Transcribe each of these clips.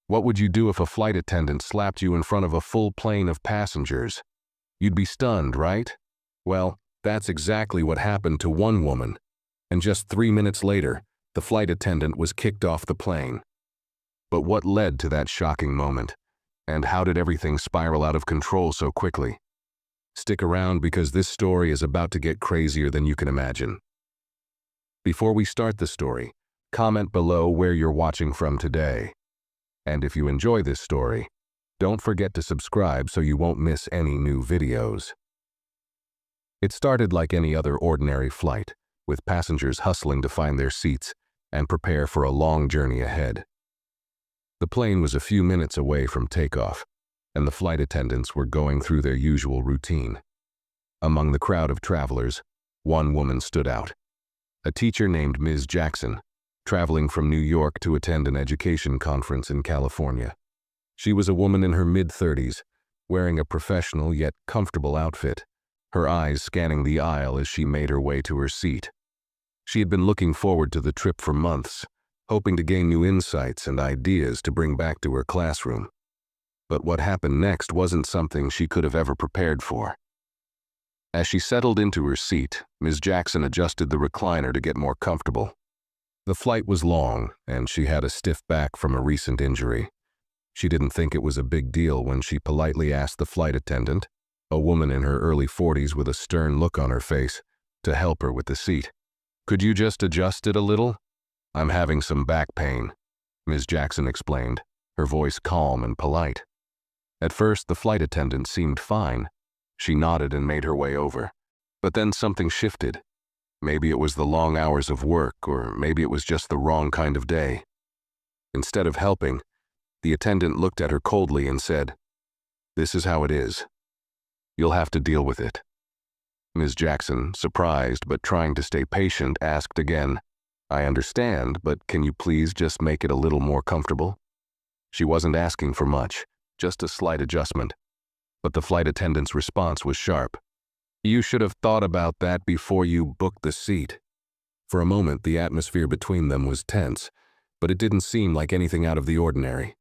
What would you do if a flight attendant slapped you in front of a full plane of passengers? You'd be stunned, right? Well, that's exactly what happened to one woman. And just 3 minutes later, the flight attendant was kicked off the plane. But what led to that shocking moment? And how did everything spiral out of control so quickly? Stick around because this story is about to get crazier than you can imagine. Before we start the story, comment below where you're watching from today. And if you enjoy this story, don't forget to subscribe so you won't miss any new videos. It started like any other ordinary flight, with passengers hustling to find their seats and prepare for a long journey ahead. The plane was a few minutes away from takeoff, and the flight attendants were going through their usual routine. Among the crowd of travelers, one woman stood out. A teacher named Ms. Jackson, traveling from New York to attend an education conference in California. She was a woman in her mid-30s, wearing a professional yet comfortable outfit, her eyes scanning the aisle as she made her way to her seat. She had been looking forward to the trip for months, hoping to gain new insights and ideas to bring back to her classroom. But what happened next wasn't something she could have ever prepared for. As she settled into her seat, Ms. Jackson adjusted the recliner to get more comfortable. The flight was long, and she had a stiff back from a recent injury. She didn't think it was a big deal when she politely asked the flight attendant, a woman in her early 40s with a stern look on her face, to help her with the seat. "Could you just adjust it a little? I'm having some back pain," Ms. Jackson explained, her voice calm and polite. At first, the flight attendant seemed fine. She nodded and made her way over. But then something shifted. Maybe it was the long hours of work, or maybe it was just the wrong kind of day. Instead of helping, the attendant looked at her coldly and said, "This is how it is. You'll have to deal with it." Ms. Jackson, surprised but trying to stay patient, asked again, "I understand, but can you please just make it a little more comfortable?" She wasn't asking for much, just a slight adjustment. But the flight attendant's response was sharp. "You should have thought about that before you booked the seat." For a moment, the atmosphere between them was tense, but it didn't seem like anything out of the ordinary.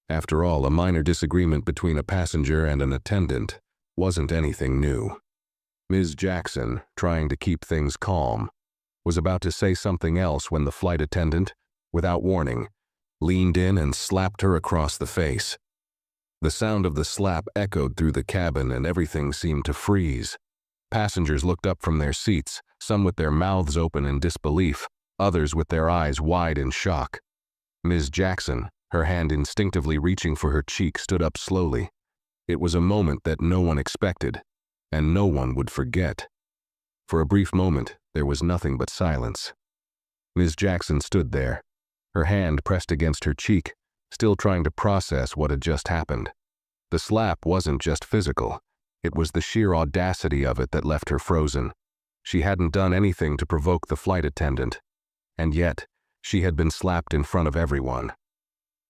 After all, a minor disagreement between a passenger and an attendant wasn't anything new. Ms. Jackson, trying to keep things calm, was about to say something else when the flight attendant, without warning, leaned in and slapped her across the face. The sound of the slap echoed through the cabin and everything seemed to freeze. Passengers looked up from their seats, some with their mouths open in disbelief, others with their eyes wide in shock. Ms. Jackson, her hand instinctively reaching for her cheek, stood up slowly. It was a moment that no one expected, and no one would forget. For a brief moment, there was nothing but silence. Ms. Jackson stood there, her hand pressed against her cheek, still trying to process what had just happened. The slap wasn't just physical. It was the sheer audacity of it that left her frozen. She hadn't done anything to provoke the flight attendant, and yet she had been slapped in front of everyone.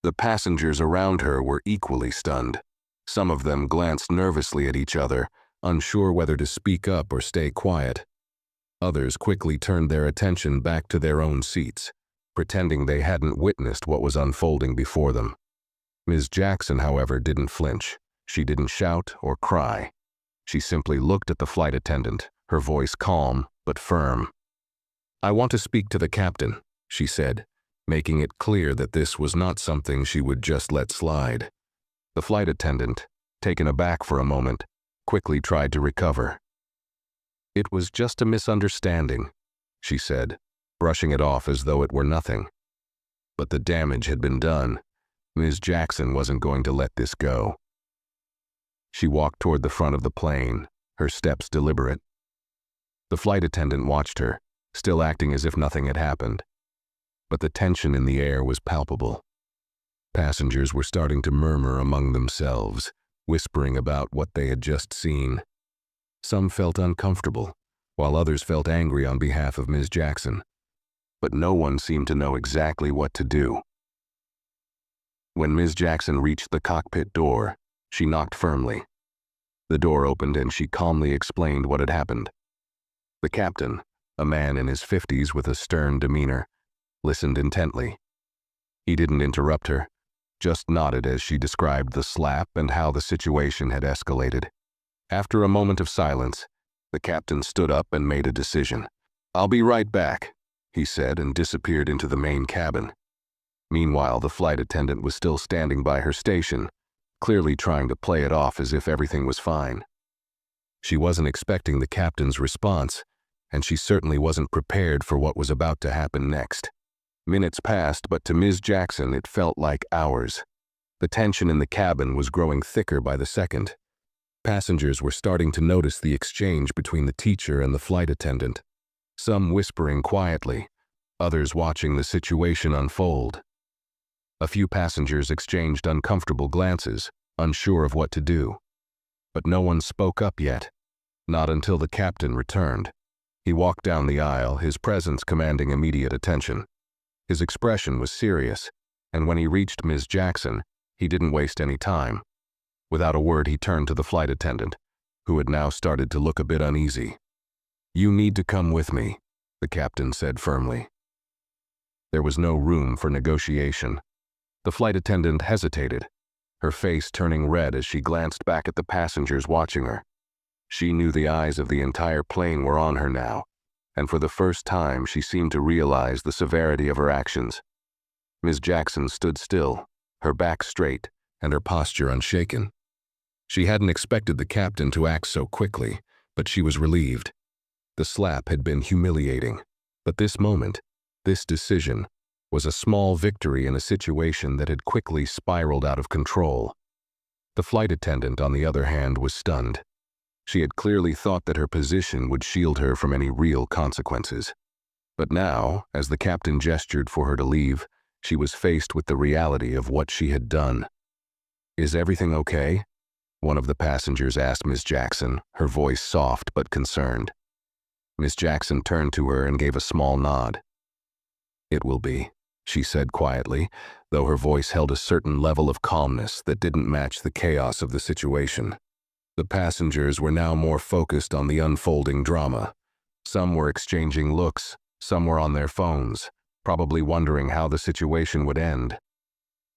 The passengers around her were equally stunned. Some of them glanced nervously at each other, unsure whether to speak up or stay quiet. Others quickly turned their attention back to their own seats, pretending they hadn't witnessed what was unfolding before them. Ms. Jackson, however, didn't flinch. She didn't shout or cry. She simply looked at the flight attendant, her voice calm but firm. "I want to speak to the captain," she said, making it clear that this was not something she would just let slide. The flight attendant, taken aback for a moment, quickly tried to recover. "It was just a misunderstanding," she said, brushing it off as though it were nothing. But the damage had been done. Ms. Jackson wasn't going to let this go. She walked toward the front of the plane, her steps deliberate. The flight attendant watched her, still acting as if nothing had happened. But the tension in the air was palpable. Passengers were starting to murmur among themselves, whispering about what they had just seen. Some felt uncomfortable, while others felt angry on behalf of Ms. Jackson. But no one seemed to know exactly what to do. When Ms. Jackson reached the cockpit door, she knocked firmly. The door opened and she calmly explained what had happened. The captain, a man in his 50s with a stern demeanor, listened intently. He didn't interrupt her, just nodded as she described the slap and how the situation had escalated. After a moment of silence, the captain stood up and made a decision. "I'll be right back," he said, and disappeared into the main cabin. Meanwhile, the flight attendant was still standing by her station, clearly trying to play it off as if everything was fine. She wasn't expecting the captain's response, and she certainly wasn't prepared for what was about to happen next. Minutes passed, but to Ms. Jackson it felt like hours. The tension in the cabin was growing thicker by the second. Passengers were starting to notice the exchange between the teacher and the flight attendant, some whispering quietly, others watching the situation unfold. A few passengers exchanged uncomfortable glances, unsure of what to do. But no one spoke up yet, not until the captain returned. He walked down the aisle, his presence commanding immediate attention. His expression was serious, and when he reached Ms. Jackson, he didn't waste any time. Without a word, he turned to the flight attendant, who had now started to look a bit uneasy. "You need to come with me," the captain said firmly. There was no room for negotiation. The flight attendant hesitated, her face turning red as she glanced back at the passengers watching her. She knew the eyes of the entire plane were on her now, and for the first time she seemed to realize the severity of her actions. Ms. Jackson stood still, her back straight and her posture unshaken. She hadn't expected the captain to act so quickly, but she was relieved. The slap had been humiliating, but this moment, this decision, was a small victory in a situation that had quickly spiraled out of control. The flight attendant, on the other hand, was stunned. She had clearly thought that her position would shield her from any real consequences. But now, as the captain gestured for her to leave, she was faced with the reality of what she had done. "Is everything okay?" one of the passengers asked Miss Jackson, her voice soft but concerned. Miss Jackson turned to her and gave a small nod. "It will be," she said quietly, though her voice held a certain level of calmness that didn't match the chaos of the situation. The passengers were now more focused on the unfolding drama. Some were exchanging looks, some were on their phones, probably wondering how the situation would end.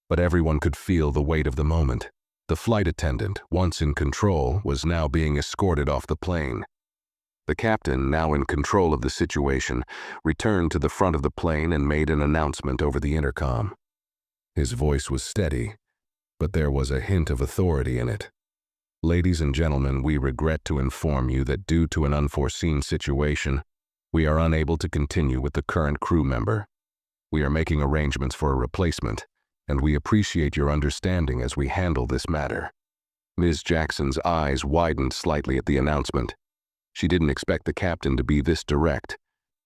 But everyone could feel the weight of the moment. The flight attendant, once in control, was now being escorted off the plane. The captain, now in control of the situation, returned to the front of the plane and made an announcement over the intercom. His voice was steady, but there was a hint of authority in it. "Ladies and gentlemen, we regret to inform you that due to an unforeseen situation, we are unable to continue with the current crew member. We are making arrangements for a replacement, and we appreciate your understanding as we handle this matter." Ms. Jackson's eyes widened slightly at the announcement. She didn't expect the captain to be this direct,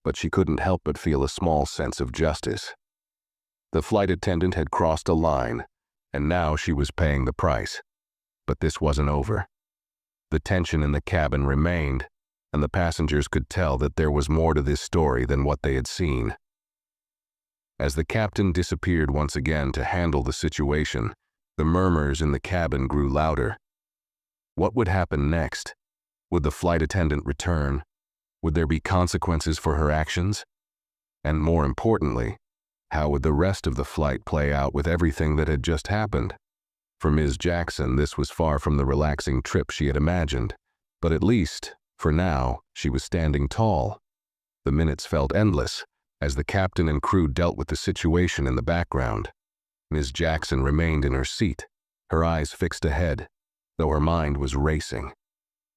but she couldn't help but feel a small sense of justice. The flight attendant had crossed a line, and now she was paying the price. But this wasn't over. The tension in the cabin remained, and the passengers could tell that there was more to this story than what they had seen. As the captain disappeared once again to handle the situation, the murmurs in the cabin grew louder. What would happen next? Would the flight attendant return? Would there be consequences for her actions? And more importantly, how would the rest of the flight play out with everything that had just happened? For Ms. Jackson, this was far from the relaxing trip she had imagined, but at least, for now, she was standing tall. The minutes felt endless, as the captain and crew dealt with the situation in the background. Ms. Jackson remained in her seat, her eyes fixed ahead, though her mind was racing.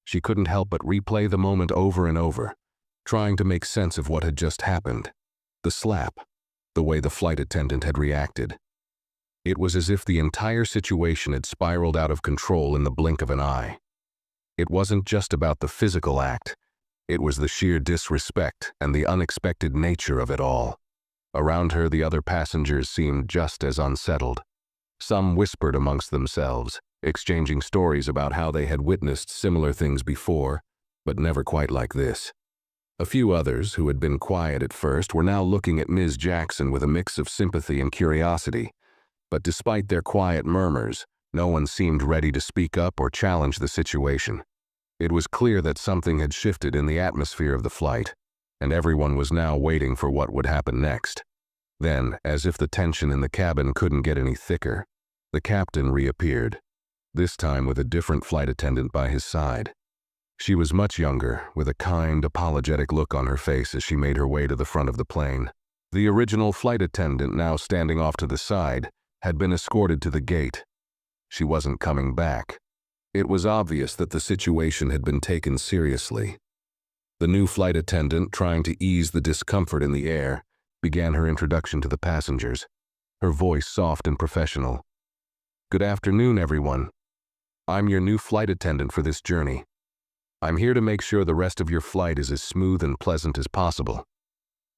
She couldn't help but replay the moment over and over, trying to make sense of what had just happened. The slap, the way the flight attendant had reacted. It was as if the entire situation had spiraled out of control in the blink of an eye. It wasn't just about the physical act. It was the sheer disrespect and the unexpected nature of it all. Around her, the other passengers seemed just as unsettled. Some whispered amongst themselves, exchanging stories about how they had witnessed similar things before, but never quite like this. A few others, who had been quiet at first, were now looking at Ms. Jackson with a mix of sympathy and curiosity. But despite their quiet murmurs, no one seemed ready to speak up or challenge the situation. It was clear that something had shifted in the atmosphere of the flight, and everyone was now waiting for what would happen next. Then, as if the tension in the cabin couldn't get any thicker, The captain reappeared, this time with a different flight attendant by his side. She was much younger, with a kind, apologetic look on her face as she made her way to the front of the plane. The original flight attendant, now standing off to the side, had been escorted to the gate. She wasn't coming back. It was obvious that the situation had been taken seriously. The new flight attendant, trying to ease the discomfort in the air, began her introduction to the passengers, her voice soft and professional. "Good afternoon, everyone. I'm your new flight attendant for this journey. I'm here to make sure the rest of your flight is as smooth and pleasant as possible.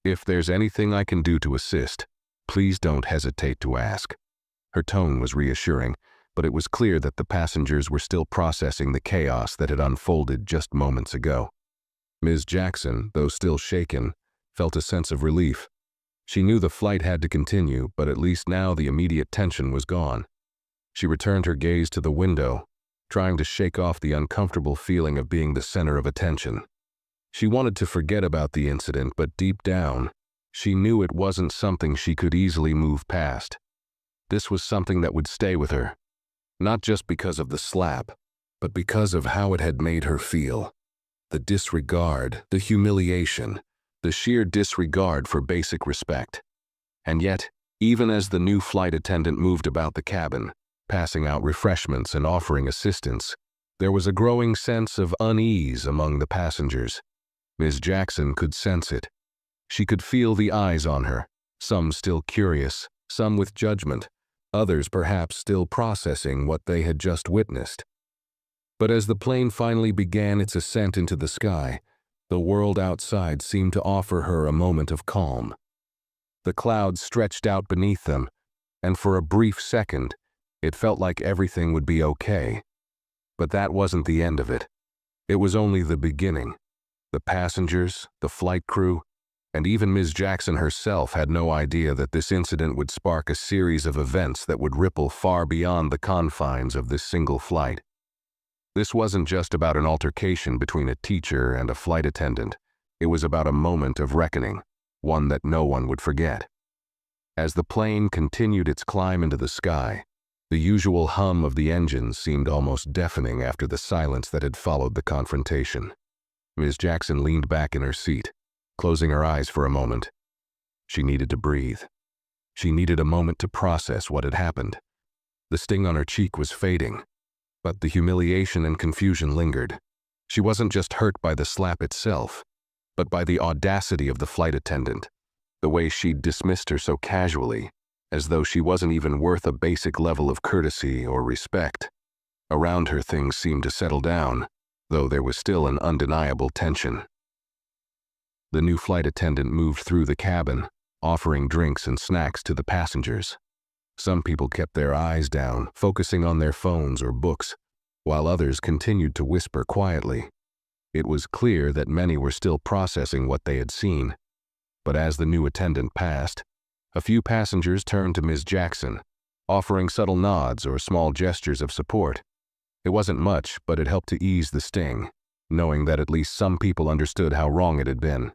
If there's anything I can do to assist, please don't hesitate to ask." Her tone was reassuring, but it was clear that the passengers were still processing the chaos that had unfolded just moments ago. Ms. Jackson, though still shaken, felt a sense of relief. She knew the flight had to continue, but at least now the immediate tension was gone. She returned her gaze to the window, trying to shake off the uncomfortable feeling of being the center of attention. She wanted to forget about the incident, but deep down, she knew it wasn't something she could easily move past. This was something that would stay with her, not just because of the slap, but because of how it had made her feel. The disregard, the humiliation, the sheer disregard for basic respect. And yet, even as the new flight attendant moved about the cabin, passing out refreshments and offering assistance, there was a growing sense of unease among the passengers. Ms. Jackson could sense it. She could feel the eyes on her, some still curious, some with judgment, others perhaps still processing what they had just witnessed. But as the plane finally began its ascent into the sky, the world outside seemed to offer her a moment of calm. The clouds stretched out beneath them, and for a brief second, it felt like everything would be okay. But that wasn't the end of it. It was only the beginning. The passengers, the flight crew, and even Ms. Jackson herself had no idea that this incident would spark a series of events that would ripple far beyond the confines of this single flight. This wasn't just about an altercation between a teacher and a flight attendant. It was about a moment of reckoning, one that no one would forget. As the plane continued its climb into the sky, the usual hum of the engines seemed almost deafening after the silence that had followed the confrontation. Ms. Jackson leaned back in her seat, closing her eyes for a moment. She needed to breathe. She needed a moment to process what had happened. The sting on her cheek was fading, but the humiliation and confusion lingered. She wasn't just hurt by the slap itself, but by the audacity of the flight attendant, the way she'd dismissed her so casually, as though she wasn't even worth a basic level of courtesy or respect. Around her, things seemed to settle down, though there was still an undeniable tension. The new flight attendant moved through the cabin, offering drinks and snacks to the passengers. Some people kept their eyes down, focusing on their phones or books, while others continued to whisper quietly. It was clear that many were still processing what they had seen. But as the new attendant passed, a few passengers turned to Ms. Jackson, offering subtle nods or small gestures of support. It wasn't much, but it helped to ease the sting, knowing that at least some people understood how wrong it had been.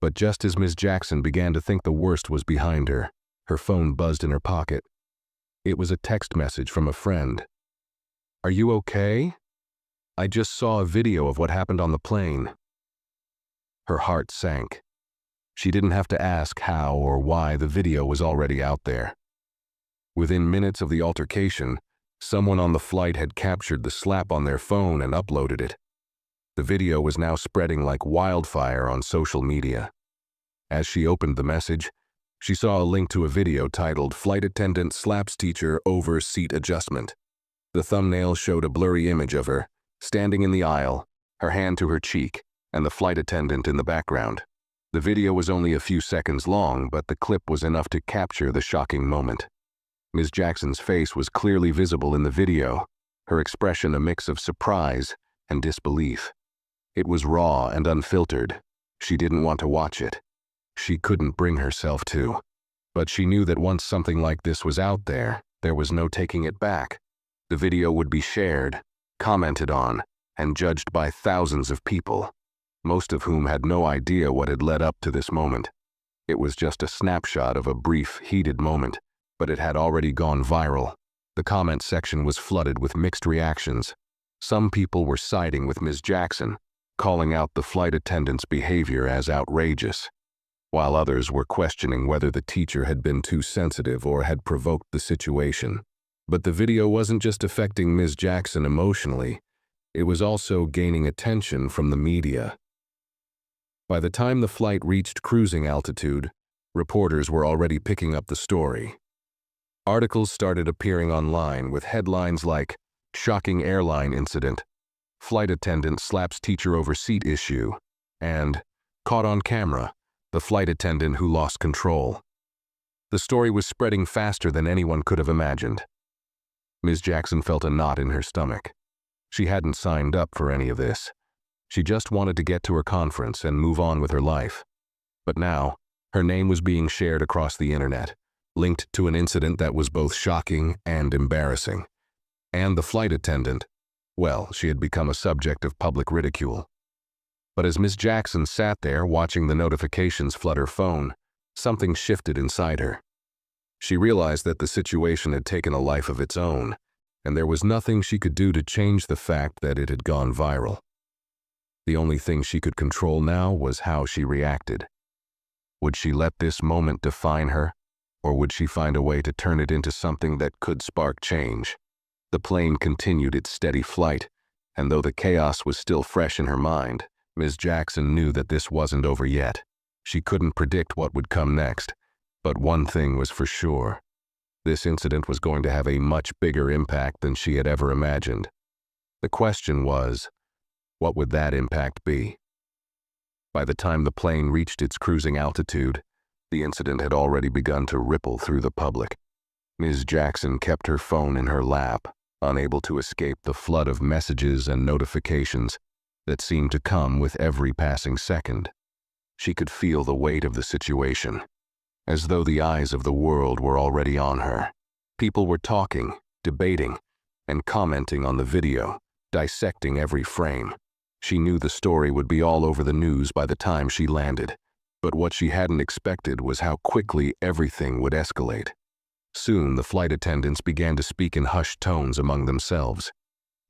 But just as Ms. Jackson began to think the worst was behind her, her phone buzzed in her pocket. It was a text message from a friend. "Are you okay? I just saw a video of what happened on the plane." Her heart sank. She didn't have to ask how or why, the video was already out there. Within minutes of the altercation, someone on the flight had captured the slap on their phone and uploaded it. The video was now spreading like wildfire on social media. As she opened the message, she saw a link to a video titled "Flight Attendant Slaps Teacher Over Seat Adjustment." The thumbnail showed a blurry image of her, standing in the aisle, her hand to her cheek, and the flight attendant in the background. The video was only a few seconds long, but the clip was enough to capture the shocking moment. Ms. Jackson's face was clearly visible in the video, her expression a mix of surprise and disbelief. It was raw and unfiltered. She didn't want to watch it. She couldn't bring herself to. But she knew that once something like this was out there, there was no taking it back. The video would be shared, commented on, and judged by thousands of people, most of whom had no idea what had led up to this moment. It was just a snapshot of a brief, heated moment, but it had already gone viral. The comment section was flooded with mixed reactions. Some people were siding with Ms. Jackson, calling out the flight attendant's behavior as outrageous, while others were questioning whether the teacher had been too sensitive or had provoked the situation. But the video wasn't just affecting Ms. Jackson emotionally, it was also gaining attention from the media. By the time the flight reached cruising altitude, reporters were already picking up the story. Articles started appearing online with headlines like, "Shocking Airline Incident," "Flight Attendant Slaps Teacher Over Seat Issue," and "Caught on Camera, the Flight Attendant Who Lost Control." The story was spreading faster than anyone could have imagined. Ms. Jackson felt a knot in her stomach. She hadn't signed up for any of this. She just wanted to get to her conference and move on with her life. But now, her name was being shared across the internet, linked to an incident that was both shocking and embarrassing. And the flight attendant, well, she had become a subject of public ridicule. But as Ms. Jackson sat there watching the notifications flood her phone, something shifted inside her. She realized that the situation had taken a life of its own, and there was nothing she could do to change the fact that it had gone viral. The only thing she could control now was how she reacted. Would she let this moment define her, or would she find a way to turn it into something that could spark change? The plane continued its steady flight, and though the chaos was still fresh in her mind, Ms. Jackson knew that this wasn't over yet. She couldn't predict what would come next, but one thing was for sure. This incident was going to have a much bigger impact than she had ever imagined. The question was, what would that impact be? By the time the plane reached its cruising altitude, the incident had already begun to ripple through the public. Ms. Jackson kept her phone in her lap, unable to escape the flood of messages and notifications that seemed to come with every passing second. She could feel the weight of the situation, as though the eyes of the world were already on her. People were talking, debating, and commenting on the video, dissecting every frame. She knew the story would be all over the news by the time she landed, but what she hadn't expected was how quickly everything would escalate. Soon, the flight attendants began to speak in hushed tones among themselves.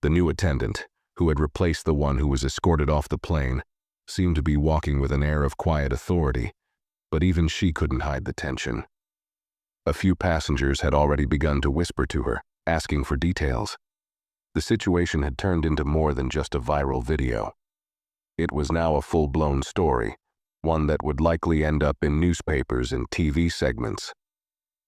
The new attendant, who had replaced the one who was escorted off the plane, seemed to be walking with an air of quiet authority, but even she couldn't hide the tension. A few passengers had already begun to whisper to her, asking for details. The situation had turned into more than just a viral video. It was now a full-blown story, one that would likely end up in newspapers and TV segments.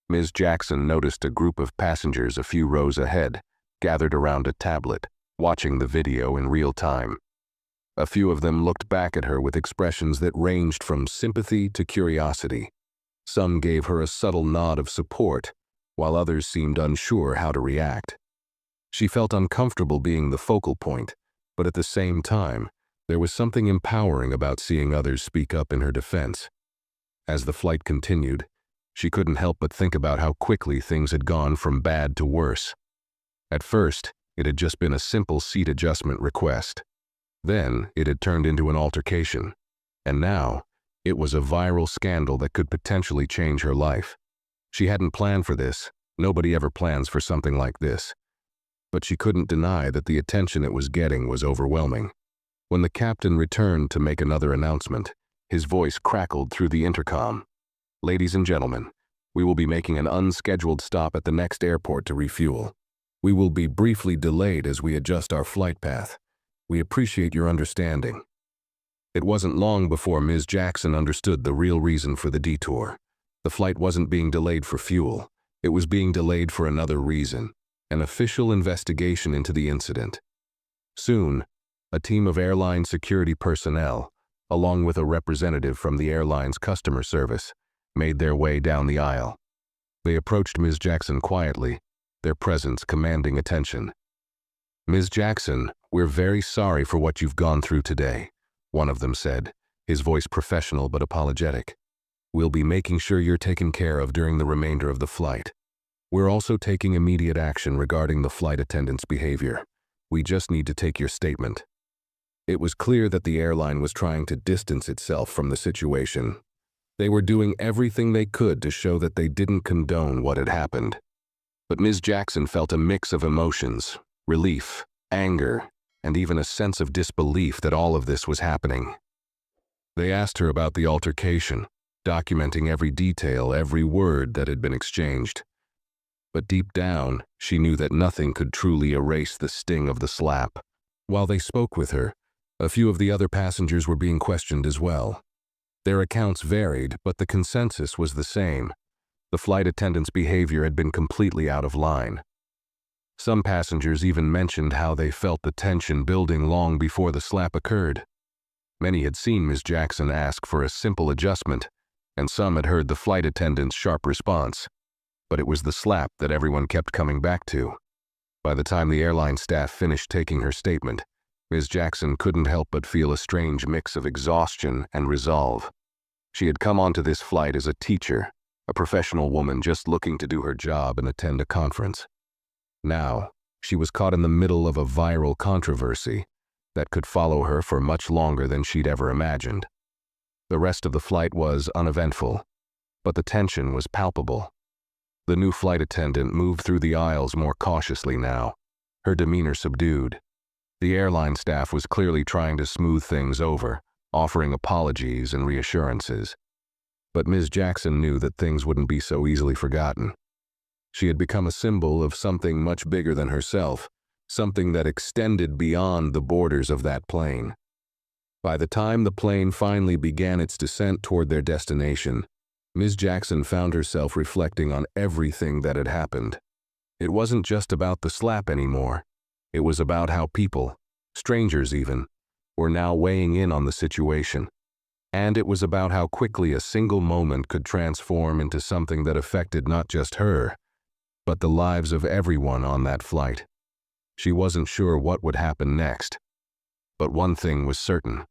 Ms. Jackson noticed a group of passengers a few rows ahead, gathered around a tablet, watching the video in real time. A few of them looked back at her with expressions that ranged from sympathy to curiosity. Some gave her a subtle nod of support, while others seemed unsure how to react. She felt uncomfortable being the focal point, but at the same time, there was something empowering about seeing others speak up in her defense. As the flight continued, she couldn't help but think about how quickly things had gone from bad to worse. At first, it had just been a simple seat adjustment request. Then, it had turned into an altercation. And now, it was a viral scandal that could potentially change her life. She hadn't planned for this. Nobody ever plans for something like this. But she couldn't deny that the attention it was getting was overwhelming. When the captain returned to make another announcement, his voice crackled through the intercom. "Ladies and gentlemen, we will be making an unscheduled stop at the next airport to refuel. We will be briefly delayed as we adjust our flight path. We appreciate your understanding." It wasn't long before Ms. Jackson understood the real reason for the detour. The flight wasn't being delayed for fuel. It was being delayed for another reason: an official investigation into the incident. Soon, a team of airline security personnel, along with a representative from the airline's customer service, made their way down the aisle. They approached Ms. Jackson quietly, their presence commanding attention. "Ms. Jackson, we're very sorry for what you've gone through today," one of them said, his voice professional but apologetic. "We'll be making sure you're taken care of during the remainder of the flight. We're also taking immediate action regarding the flight attendant's behavior. We just need to take your statement." It was clear that the airline was trying to distance itself from the situation. They were doing everything they could to show that they didn't condone what had happened. But Ms. Jackson felt a mix of emotions: relief, anger, and even a sense of disbelief that all of this was happening. They asked her about the altercation, documenting every detail, every word that had been exchanged. But deep down, she knew that nothing could truly erase the sting of the slap. While they spoke with her, a few of the other passengers were being questioned as well. Their accounts varied, but the consensus was the same. The flight attendant's behavior had been completely out of line. Some passengers even mentioned how they felt the tension building long before the slap occurred. Many had seen Ms. Jackson ask for a simple adjustment, and some had heard the flight attendant's sharp response. But it was the slap that everyone kept coming back to. By the time the airline staff finished taking her statement, Ms. Jackson couldn't help but feel a strange mix of exhaustion and resolve. She had come onto this flight as a teacher, a professional woman just looking to do her job and attend a conference. Now, she was caught in the middle of a viral controversy that could follow her for much longer than she'd ever imagined. The rest of the flight was uneventful, but the tension was palpable. The new flight attendant moved through the aisles more cautiously now, her demeanor subdued. The airline staff was clearly trying to smooth things over, offering apologies and reassurances. But Ms. Jackson knew that things wouldn't be so easily forgotten. She had become a symbol of something much bigger than herself, something that extended beyond the borders of that plane. By the time the plane finally began its descent toward their destination, Ms. Jackson found herself reflecting on everything that had happened. It wasn't just about the slap anymore. It was about how people, strangers even, were now weighing in on the situation. And it was about how quickly a single moment could transform into something that affected not just her, but the lives of everyone on that flight. She wasn't sure what would happen next. But one thing was certain: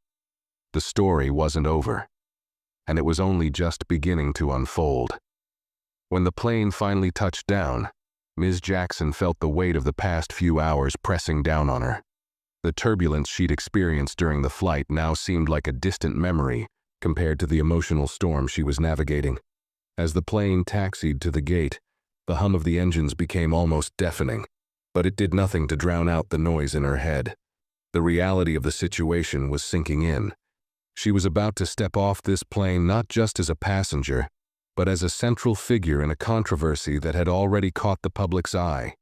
the story wasn't over. And it was only just beginning to unfold. When the plane finally touched down, Ms. Jackson felt the weight of the past few hours pressing down on her. The turbulence she'd experienced during the flight now seemed like a distant memory compared to the emotional storm she was navigating. As the plane taxied to the gate, the hum of the engines became almost deafening, but it did nothing to drown out the noise in her head. The reality of the situation was sinking in. She was about to step off this plane not just as a passenger, but as a central figure in a controversy that had already caught the public's eye.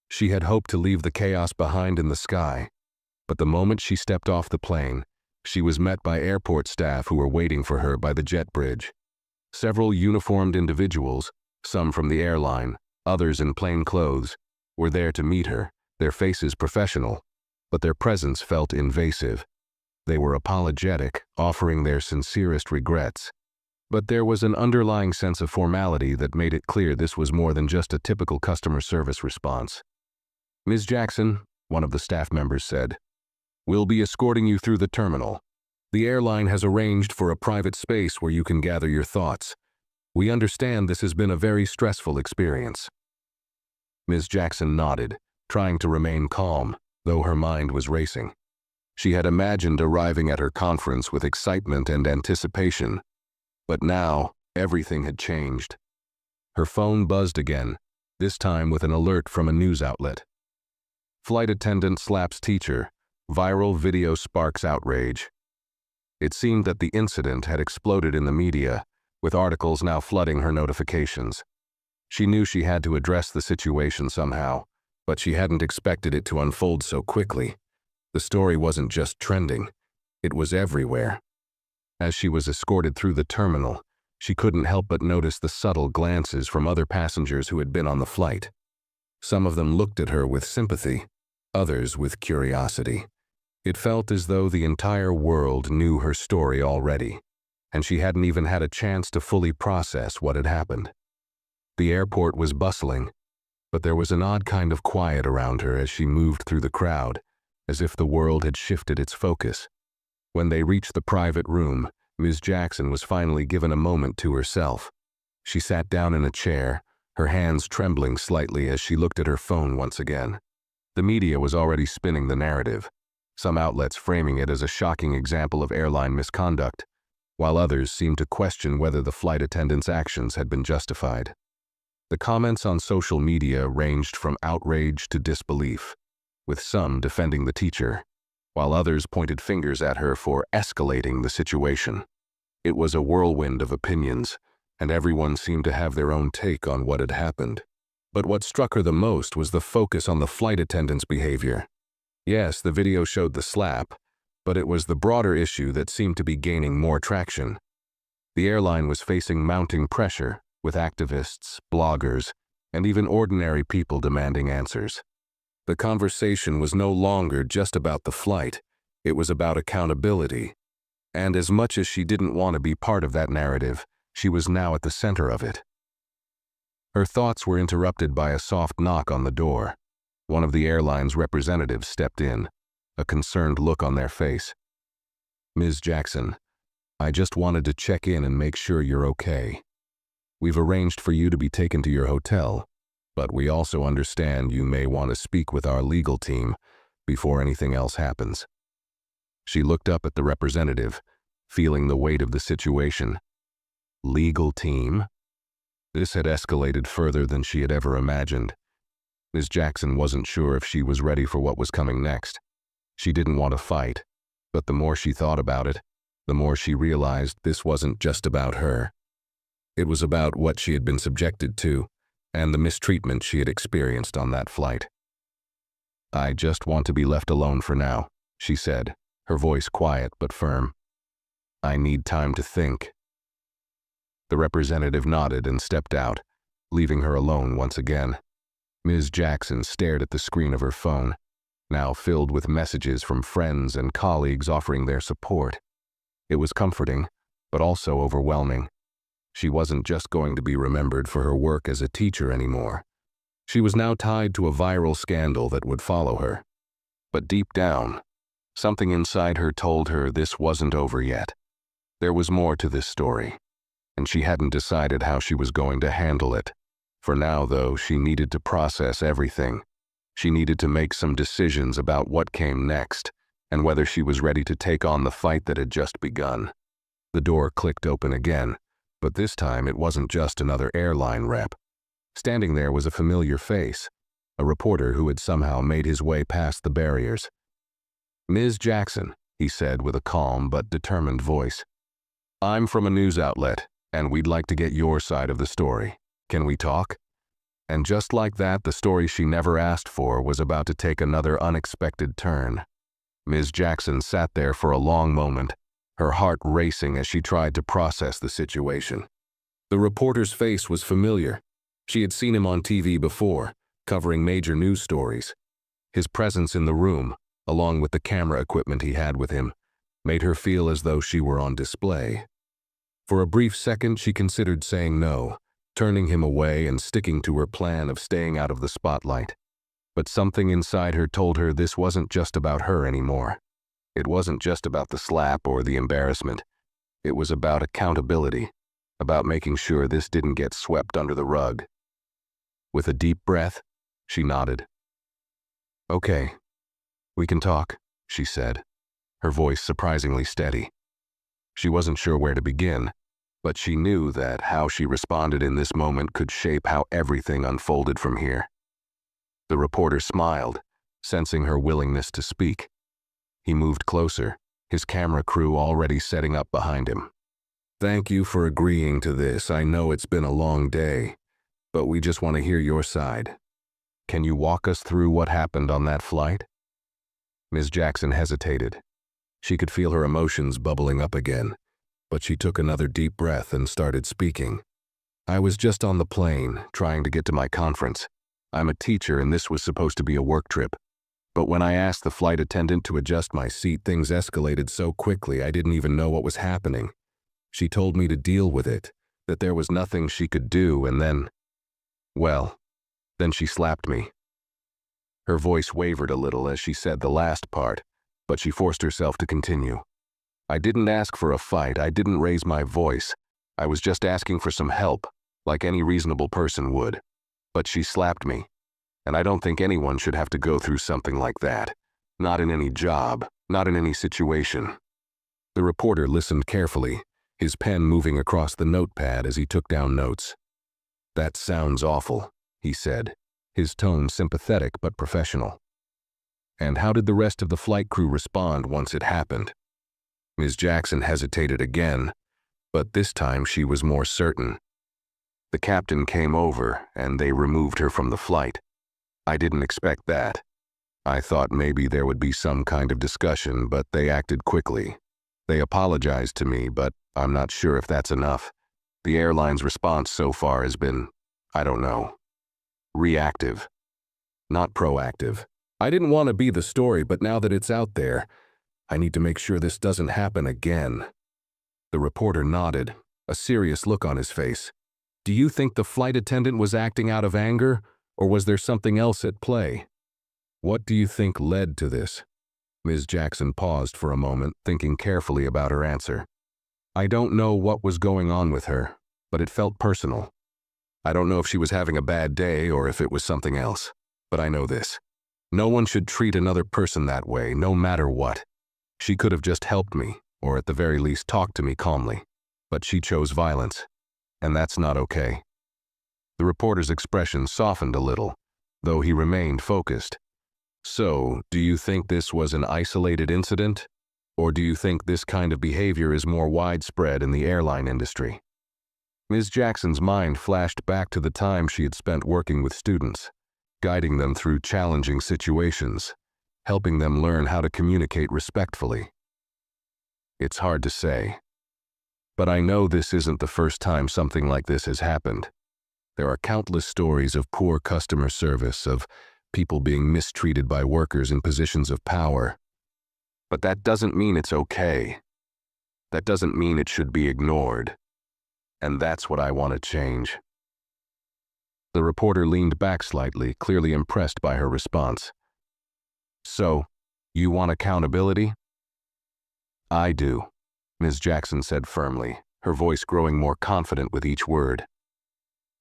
She had hoped to leave the chaos behind in the sky, but the moment she stepped off the plane, she was met by airport staff who were waiting for her by the jet bridge. Several uniformed individuals, some from the airline, others in plain clothes, were there to meet her, their faces professional, but their presence felt invasive. They were apologetic, offering their sincerest regrets. But there was an underlying sense of formality that made it clear this was more than just a typical customer service response. "Ms. Jackson," one of the staff members said, "we'll be escorting you through the terminal. The airline has arranged for a private space where you can gather your thoughts. We understand this has been a very stressful experience." Ms. Jackson nodded, trying to remain calm, though her mind was racing. She had imagined arriving at her conference with excitement and anticipation, but now everything had changed. Her phone buzzed again, this time with an alert from a news outlet. "Flight attendant slaps teacher. Viral video sparks outrage." It seemed that the incident had exploded in the media, with articles now flooding her notifications. She knew she had to address the situation somehow, but she hadn't expected it to unfold so quickly. The story wasn't just trending, it was everywhere. As she was escorted through the terminal, she couldn't help but notice the subtle glances from other passengers who had been on the flight. Some of them looked at her with sympathy, others with curiosity. It felt as though the entire world knew her story already, and she hadn't even had a chance to fully process what had happened. The airport was bustling, but there was an odd kind of quiet around her as she moved through the crowd, as if the world had shifted its focus. When they reached the private room, Ms. Jackson was finally given a moment to herself. She sat down in a chair, her hands trembling slightly as she looked at her phone once again. The media was already spinning the narrative, some outlets framing it as a shocking example of airline misconduct, while others seemed to question whether the flight attendant's actions had been justified. The comments on social media ranged from outrage to disbelief, with some defending the teacher, while others pointed fingers at her for escalating the situation. It was a whirlwind of opinions, and everyone seemed to have their own take on what had happened. But what struck her the most was the focus on the flight attendant's behavior. Yes, the video showed the slap, but it was the broader issue that seemed to be gaining more traction. The airline was facing mounting pressure, with activists, bloggers, and even ordinary people demanding answers. The conversation was no longer just about the flight, it was about accountability. And as much as she didn't want to be part of that narrative, she was now at the center of it. Her thoughts were interrupted by a soft knock on the door. One of the airline's representatives stepped in, a concerned look on their face. "Ms. Jackson, I just wanted to check in and make sure you're okay. We've arranged for you to be taken to your hotel, but we also understand you may want to speak with our legal team before anything else happens." She looked up at the representative, feeling the weight of the situation. Legal team? This had escalated further than she had ever imagined. Ms. Jackson wasn't sure if she was ready for what was coming next. She didn't want to fight, but the more she thought about it, the more she realized this wasn't just about her. It was about what she had been subjected to, and the mistreatment she had experienced on that flight. "I just want to be left alone for now," she said, her voice quiet but firm. "I need time to think." The representative nodded and stepped out, leaving her alone once again. Ms. Jackson stared at the screen of her phone, now filled with messages from friends and colleagues offering their support. It was comforting, but also overwhelming. She wasn't just going to be remembered for her work as a teacher anymore. She was now tied to a viral scandal that would follow her. But deep down, something inside her told her this wasn't over yet. There was more to this story, and she hadn't decided how she was going to handle it. For now, though, she needed to process everything. She needed to make some decisions about what came next, and whether she was ready to take on the fight that had just begun. The door clicked open again, but this time it wasn't just another airline rep. Standing there was a familiar face, a reporter who had somehow made his way past the barriers. "Ms. Jackson," he said with a calm but determined voice. "I'm from a news outlet, and we'd like to get your side of the story. Can we talk?" And just like that, the story she never asked for was about to take another unexpected turn. Ms. Jackson sat there for a long moment, her heart racing as she tried to process the situation. The reporter's face was familiar. She had seen him on TV before, covering major news stories. His presence in the room, along with the camera equipment he had with him, made her feel as though she were on display. For a brief second, she considered saying no, turning him away and sticking to her plan of staying out of the spotlight. But something inside her told her this wasn't just about her anymore. It wasn't just about the slap or the embarrassment. It was about accountability, about making sure this didn't get swept under the rug. With a deep breath, she nodded. "Okay, we can talk," she said, her voice surprisingly steady. She wasn't sure where to begin, but she knew that how she responded in this moment could shape how everything unfolded from here. The reporter smiled, sensing her willingness to speak. He moved closer, his camera crew already setting up behind him. "Thank you for agreeing to this. I know it's been a long day, but we just want to hear your side. Can you walk us through what happened on that flight?" Ms. Jackson hesitated. She could feel her emotions bubbling up again, but she took another deep breath and started speaking. "I was just on the plane, trying to get to my conference. I'm a teacher and this was supposed to be a work trip. But when I asked the flight attendant to adjust my seat, things escalated so quickly I didn't even know what was happening. She told me to deal with it, that there was nothing she could do, and then she slapped me." Her voice wavered a little as she said the last part, but she forced herself to continue. "I didn't ask for a fight, I didn't raise my voice. I was just asking for some help, like any reasonable person would. But she slapped me, and I don't think anyone should have to go through something like that. Not in any job, not in any situation." The reporter listened carefully, his pen moving across the notepad as he took down notes. "That sounds awful," he said, his tone sympathetic but professional. "And how did the rest of the flight crew respond once it happened?" Ms. Jackson hesitated again, but this time she was more certain. "The captain came over and they removed her from the flight. I didn't expect that. I thought maybe there would be some kind of discussion, but they acted quickly. They apologized to me, but I'm not sure if that's enough. The airline's response so far has been, I don't know, reactive, not proactive. I didn't want to be the story, but now that it's out there, I need to make sure this doesn't happen again." The reporter nodded, a serious look on his face. "Do you think the flight attendant was acting out of anger, or was there something else at play? What do you think led to this?" Ms. Jackson paused for a moment, thinking carefully about her answer. "I don't know what was going on with her, but it felt personal. I don't know if she was having a bad day or if it was something else, but I know this. No one should treat another person that way, no matter what. She could have just helped me, or at the very least talked to me calmly, but she chose violence, and that's not okay." The reporter's expression softened a little, though he remained focused. "So, do you think this was an isolated incident, or do you think this kind of behavior is more widespread in the airline industry?" Ms. Jackson's mind flashed back to the time she had spent working with students, guiding them through challenging situations, helping them learn how to communicate respectfully. "It's hard to say, but I know this isn't the first time something like this has happened. There are countless stories of poor customer service, of people being mistreated by workers in positions of power. But that doesn't mean it's okay. That doesn't mean it should be ignored. And that's what I want to change." The reporter leaned back slightly, clearly impressed by her response. "So, you want accountability?" "I do," Ms. Jackson said firmly, her voice growing more confident with each word.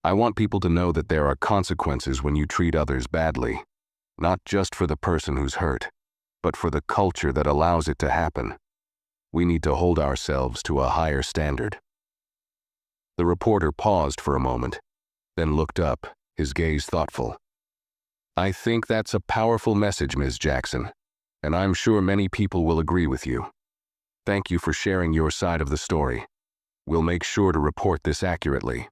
"I want people to know that there are consequences when you treat others badly, not just for the person who's hurt, but for the culture that allows it to happen. We need to hold ourselves to a higher standard." The reporter paused for a moment, then looked up, his gaze thoughtful. "I think that's a powerful message, Ms. Jackson, and I'm sure many people will agree with you. Thank you for sharing your side of the story. We'll make sure to report this accurately."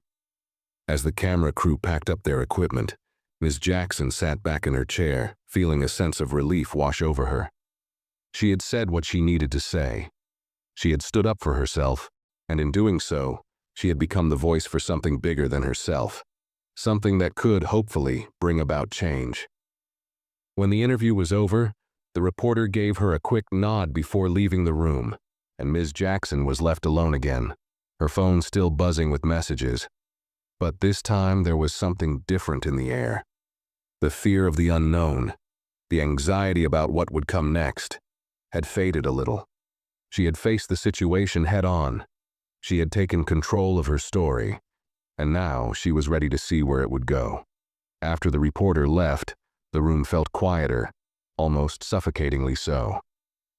As the camera crew packed up their equipment, Ms. Jackson sat back in her chair, feeling a sense of relief wash over her. She had said what she needed to say. She had stood up for herself, and in doing so, she had become the voice for something bigger than herself, something that could, hopefully, bring about change. When the interview was over, the reporter gave her a quick nod before leaving the room, and Ms. Jackson was left alone again, her phone still buzzing with messages. But this time there was something different in the air. The fear of the unknown, the anxiety about what would come next, had faded a little. She had faced the situation head-on. She had taken control of her story, and now she was ready to see where it would go. After the reporter left, the room felt quieter, almost suffocatingly so.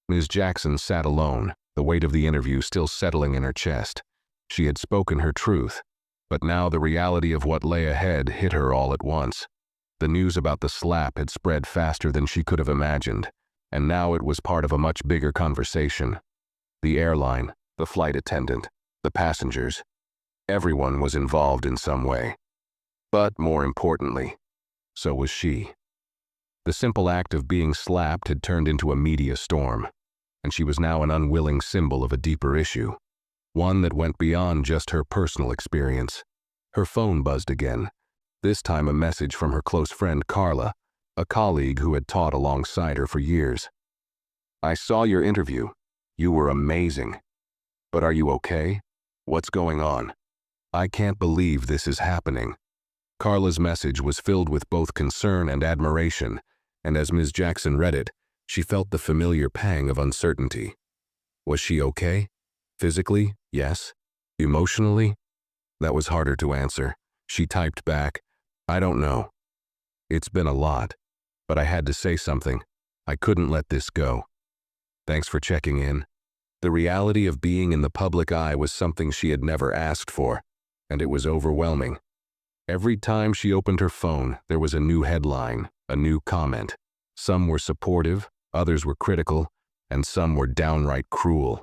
Ms. Jackson sat alone, the weight of the interview still settling in her chest. She had spoken her truth, but now the reality of what lay ahead hit her all at once. The news about the slap had spread faster than she could have imagined, and now it was part of a much bigger conversation. The airline, the flight attendant, the passengers. Everyone was involved in some way. But more importantly, so was she. The simple act of being slapped had turned into a media storm, and she was now an unwilling symbol of a deeper issue, one that went beyond just her personal experience. Her phone buzzed again, this time a message from her close friend Carla, a colleague who had taught alongside her for years. "I saw your interview. You were amazing. But are you okay? What's going on? I can't believe this is happening." Carla's message was filled with both concern and admiration, and as Ms. Jackson read it, she felt the familiar pang of uncertainty. Was she okay? Physically, yes. Emotionally? That was harder to answer. She typed back, "I don't know. It's been a lot, but I had to say something. I couldn't let this go. Thanks for checking in." The reality of being in the public eye was something she had never asked for, and it was overwhelming. Every time she opened her phone, there was a new headline, a new comment. Some were supportive, others were critical, and some were downright cruel.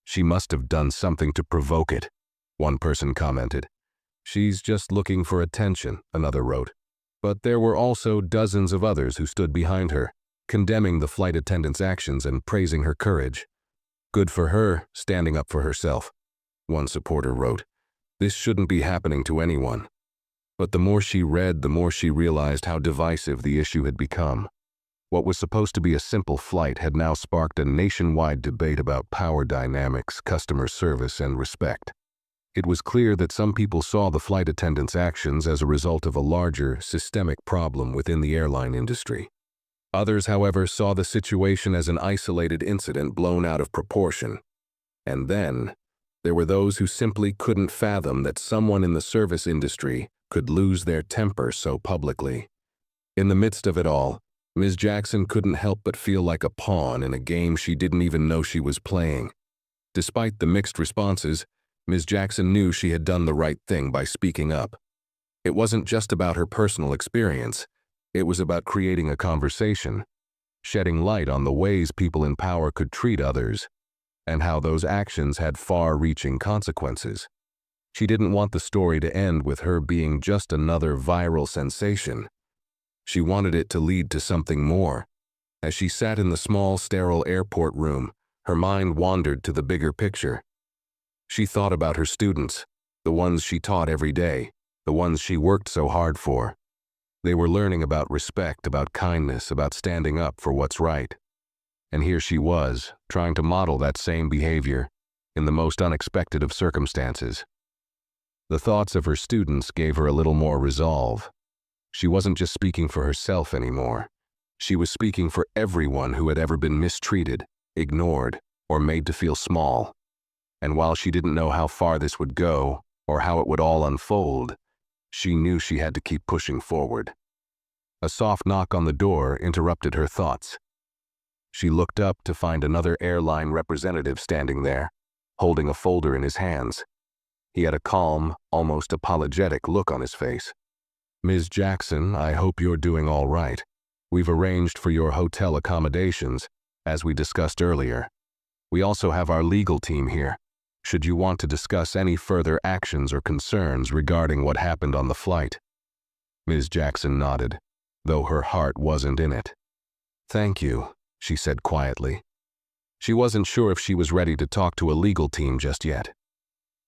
"She must have done something to provoke it," one person commented. "She's just looking for attention," another wrote. But there were also dozens of others who stood behind her, condemning the flight attendant's actions and praising her courage. "Good for her, standing up for herself," one supporter wrote. "This shouldn't be happening to anyone." But the more she read, the more she realized how divisive the issue had become. What was supposed to be a simple flight had now sparked a nationwide debate about power dynamics, customer service, and respect. It was clear that some people saw the flight attendant's actions as a result of a larger, systemic problem within the airline industry. Others, however, saw the situation as an isolated incident blown out of proportion. And then, there were those who simply couldn't fathom that someone in the service industry could lose their temper so publicly. In the midst of it all, Ms. Jackson couldn't help but feel like a pawn in a game she didn't even know she was playing. Despite the mixed responses, Ms. Jackson knew she had done the right thing by speaking up. It wasn't just about her personal experience. It was about creating a conversation, shedding light on the ways people in power could treat others, and how those actions had far-reaching consequences. She didn't want the story to end with her being just another viral sensation. She wanted it to lead to something more. As she sat in the small, sterile airport room, her mind wandered to the bigger picture. She thought about her students, the ones she taught every day, the ones she worked so hard for. They were learning about respect, about kindness, about standing up for what's right. And here she was, trying to model that same behavior in the most unexpected of circumstances. The thoughts of her students gave her a little more resolve. She wasn't just speaking for herself anymore. She was speaking for everyone who had ever been mistreated, ignored, or made to feel small. And while she didn't know how far this would go, or how it would all unfold, she knew she had to keep pushing forward. A soft knock on the door interrupted her thoughts. She looked up to find another airline representative standing there, holding a folder in his hands. He had a calm, almost apologetic look on his face. "Ms. Jackson, I hope you're doing all right. We've arranged for your hotel accommodations, as we discussed earlier. We also have our legal team here, should you want to discuss any further actions or concerns regarding what happened on the flight." Ms. Jackson nodded, though her heart wasn't in it. "Thank you," she said quietly. She wasn't sure if she was ready to talk to a legal team just yet.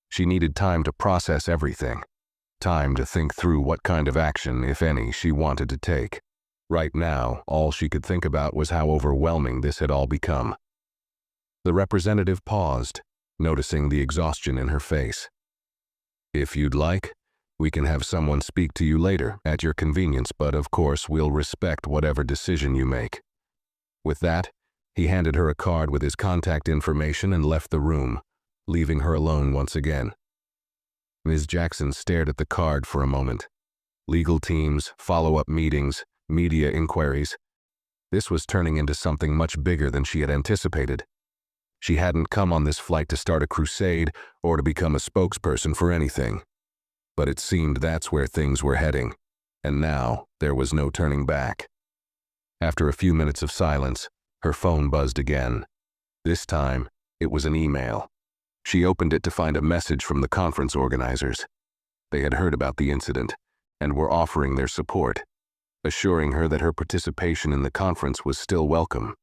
She needed time to process everything, time to think through what kind of action, if any, she wanted to take. Right now, all she could think about was how overwhelming this had all become. The representative paused, noticing the exhaustion in her face. "If you'd like, we can have someone speak to you later, at your convenience, but of course we'll respect whatever decision you make." With that, he handed her a card with his contact information and left the room, leaving her alone once again. Ms. Jackson stared at the card for a moment. Legal teams, follow-up meetings, media inquiries. This was turning into something much bigger than she had anticipated. She hadn't come on this flight to start a crusade or to become a spokesperson for anything. But it seemed that's where things were heading, and now there was no turning back. After a few minutes of silence, her phone buzzed again. This time, it was an email. She opened it to find a message from the conference organizers. They had heard about the incident and were offering their support, assuring her that her participation in the conference was still welcome.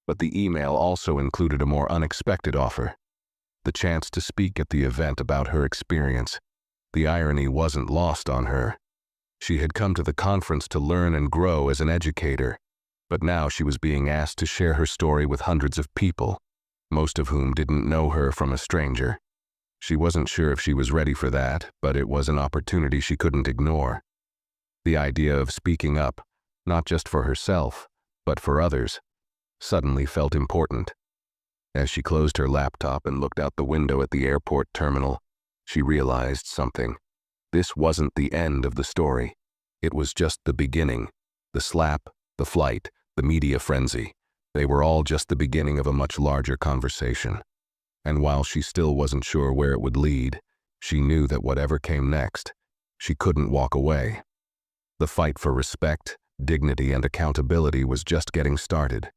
But the email also included a more unexpected offer: the chance to speak at the event about her experience. The irony wasn't lost on her. She had come to the conference to learn and grow as an educator, but now she was being asked to share her story with hundreds of people, most of whom didn't know her from a stranger. She wasn't sure if she was ready for that, but it was an opportunity she couldn't ignore. The idea of speaking up, not just for herself, but for others, suddenly felt important. As she closed her laptop and looked out the window at the airport terminal, she realized something. This wasn't the end of the story. It was just the beginning. The slap, the flight, the media frenzy. They were all just the beginning of a much larger conversation. And while she still wasn't sure where it would lead, she knew that whatever came next, She couldn't walk away. The fight for respect, dignity, and accountability was just getting started.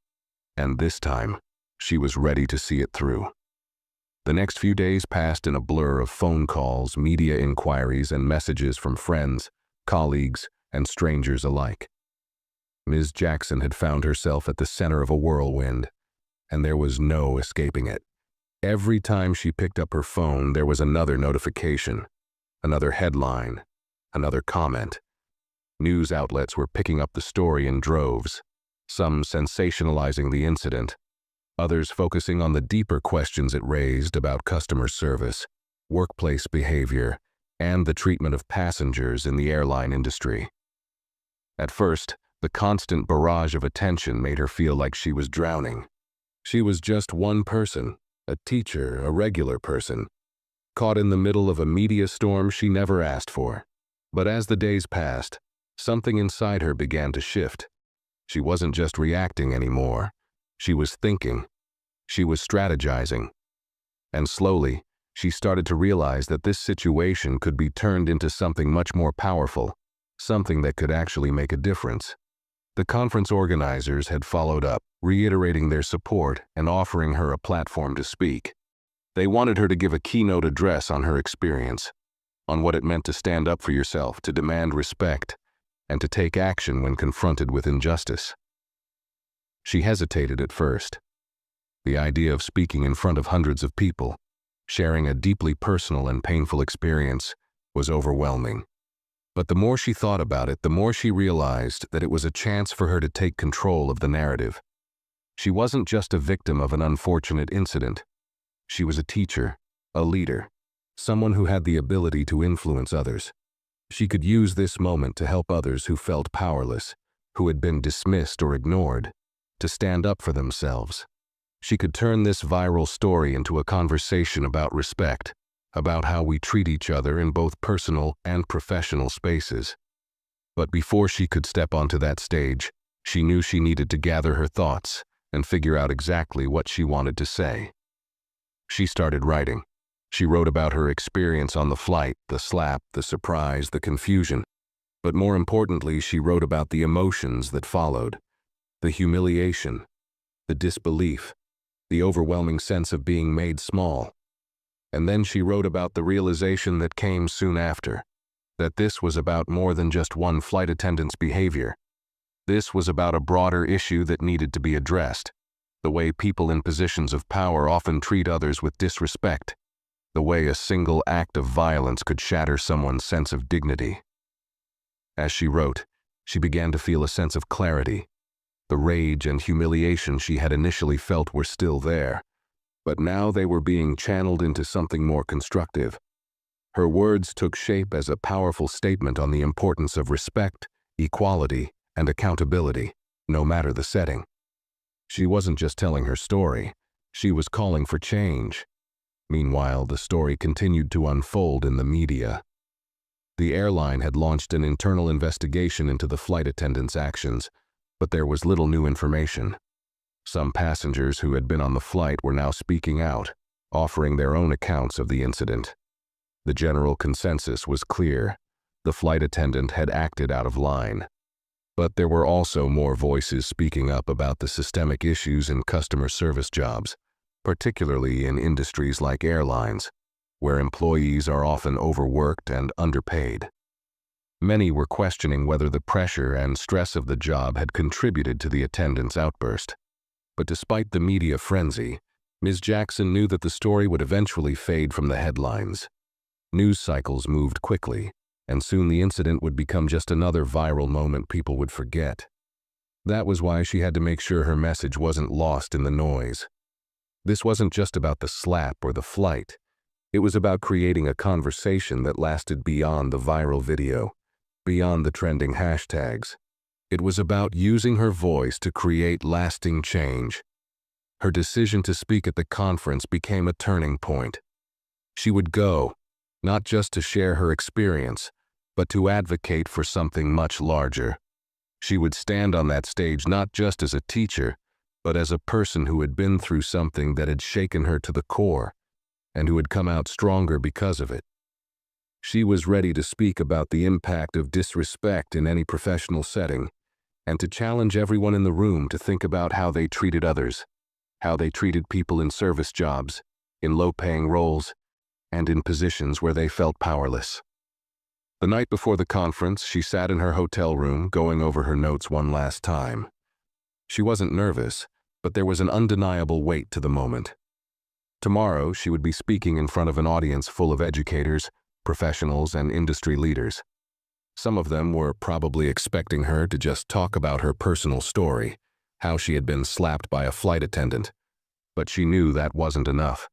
And this time, she was ready to see it through. The next few days passed in a blur of phone calls, media inquiries, and messages from friends, colleagues, and strangers alike. Ms. Jackson had found herself at the center of a whirlwind, and there was no escaping it. Every time she picked up her phone, there was another notification, another headline, another comment. News outlets were picking up the story in droves, some sensationalizing the incident, others focusing on the deeper questions it raised about customer service, workplace behavior, and the treatment of passengers in the airline industry. At first, the constant barrage of attention made her feel like she was drowning. She was just one person, a teacher, a regular person, caught in the middle of a media storm she never asked for. But as the days passed, something inside her began to shift. She wasn't just reacting anymore. She was thinking. She was strategizing. And slowly, she started to realize that this situation could be turned into something much more powerful, something that could actually make a difference. The conference organizers had followed up, reiterating their support and offering her a platform to speak. They wanted her to give a keynote address on her experience, on what it meant to stand up for yourself, to demand respect, and to take action when confronted with injustice. She hesitated at first. The idea of speaking in front of hundreds of people, sharing a deeply personal and painful experience, was overwhelming. But the more she thought about it, the more she realized that it was a chance for her to take control of the narrative. She wasn't just a victim of an unfortunate incident. She was a teacher, a leader, someone who had the ability to influence others. She could use this moment to help others who felt powerless, who had been dismissed or ignored, to stand up for themselves. She could turn this viral story into a conversation about respect, about how we treat each other in both personal and professional spaces. But before she could step onto that stage, she knew she needed to gather her thoughts and figure out exactly what she wanted to say. She started writing. She wrote about her experience on the flight, the slap, the surprise, the confusion. But more importantly, she wrote about the emotions that followed, the humiliation, the disbelief, the overwhelming sense of being made small. And then she wrote about the realization that came soon after, that this was about more than just one flight attendant's behavior. This was about a broader issue that needed to be addressed, the way people in positions of power often treat others with disrespect, the way a single act of violence could shatter someone's sense of dignity. As she wrote, she began to feel a sense of clarity. The rage and humiliation she had initially felt were still there, but now they were being channeled into something more constructive. Her words took shape as a powerful statement on the importance of respect, equality, and accountability, no matter the setting. She wasn't just telling her story, she was calling for change. Meanwhile, the story continued to unfold in the media. The airline had launched an internal investigation into the flight attendants' actions, but there was little new information. Some passengers who had been on the flight were now speaking out, offering their own accounts of the incident. The general consensus was clear. The flight attendant had acted out of line. But there were also more voices speaking up about the systemic issues in customer service jobs, particularly in industries like airlines, where employees are often overworked and underpaid. Many were questioning whether the pressure and stress of the job had contributed to the attendant's outburst. But despite the media frenzy, Ms. Jackson knew that the story would eventually fade from the headlines. News cycles moved quickly, and soon the incident would become just another viral moment people would forget. That was why she had to make sure her message wasn't lost in the noise. This wasn't just about the slap or the flight. It was about creating a conversation that lasted beyond the viral video, beyond the trending hashtags. It was about using her voice to create lasting change. Her decision to speak at the conference became a turning point. She would go, not just to share her experience, but to advocate for something much larger. She would stand on that stage not just as a teacher, but as a person who had been through something that had shaken her to the core, and who had come out stronger because of it. She was ready to speak about the impact of disrespect in any professional setting, and to challenge everyone in the room to think about how they treated others, how they treated people in service jobs, in low-paying roles, and in positions where they felt powerless. The night before the conference, she sat in her hotel room, going over her notes one last time. She wasn't nervous, but there was an undeniable weight to the moment. Tomorrow, she would be speaking in front of an audience full of educators, professionals, and industry leaders. Some of them were probably expecting her to just talk about her personal story, how she had been slapped by a flight attendant, but she knew that wasn't enough.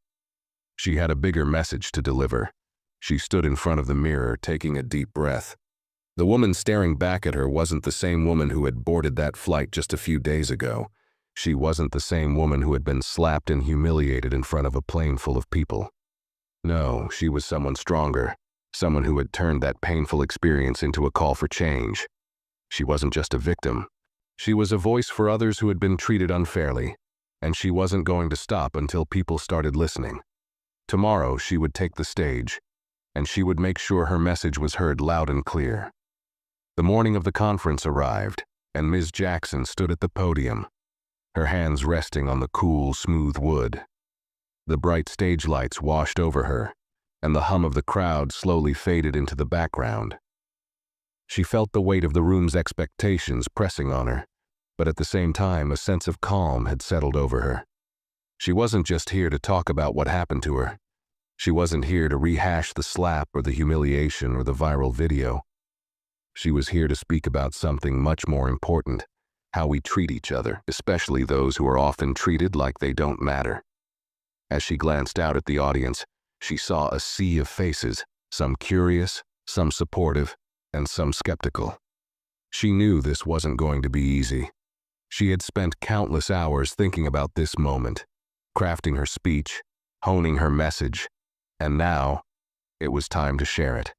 She had a bigger message to deliver. She stood in front of the mirror, taking a deep breath. The woman staring back at her wasn't the same woman who had boarded that flight just a few days ago. She wasn't the same woman who had been slapped and humiliated in front of a plane full of people. No, she was someone stronger, someone who had turned that painful experience into a call for change. She wasn't just a victim. She was a voice for others who had been treated unfairly, and she wasn't going to stop until people started listening. Tomorrow, she would take the stage, and she would make sure her message was heard loud and clear. The morning of the conference arrived, and Ms. Jackson stood at the podium, her hands resting on the cool, smooth wood. The bright stage lights washed over her, and the hum of the crowd slowly faded into the background. She felt the weight of the room's expectations pressing on her, but at the same time a sense of calm had settled over her. She wasn't just here to talk about what happened to her. She wasn't here to rehash the slap or the humiliation or the viral video. She was here to speak about something much more important, how we treat each other, especially those who are often treated like they don't matter. As she glanced out at the audience, she saw a sea of faces, some curious, some supportive, and some skeptical. She knew this wasn't going to be easy. She had spent countless hours thinking about this moment, crafting her speech, honing her message, and now it was time to share it.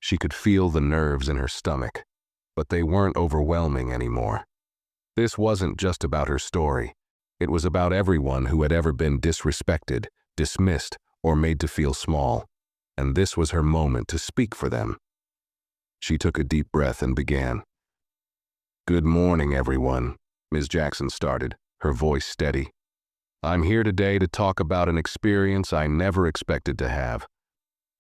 She could feel the nerves in her stomach, but they weren't overwhelming anymore. This wasn't just about her story. It was about everyone who had ever been disrespected, dismissed, or made to feel small, and this was her moment to speak for them. She took a deep breath and began. "Good morning, everyone," Ms. Jackson started, her voice steady. "I'm here today to talk about an experience I never expected to have.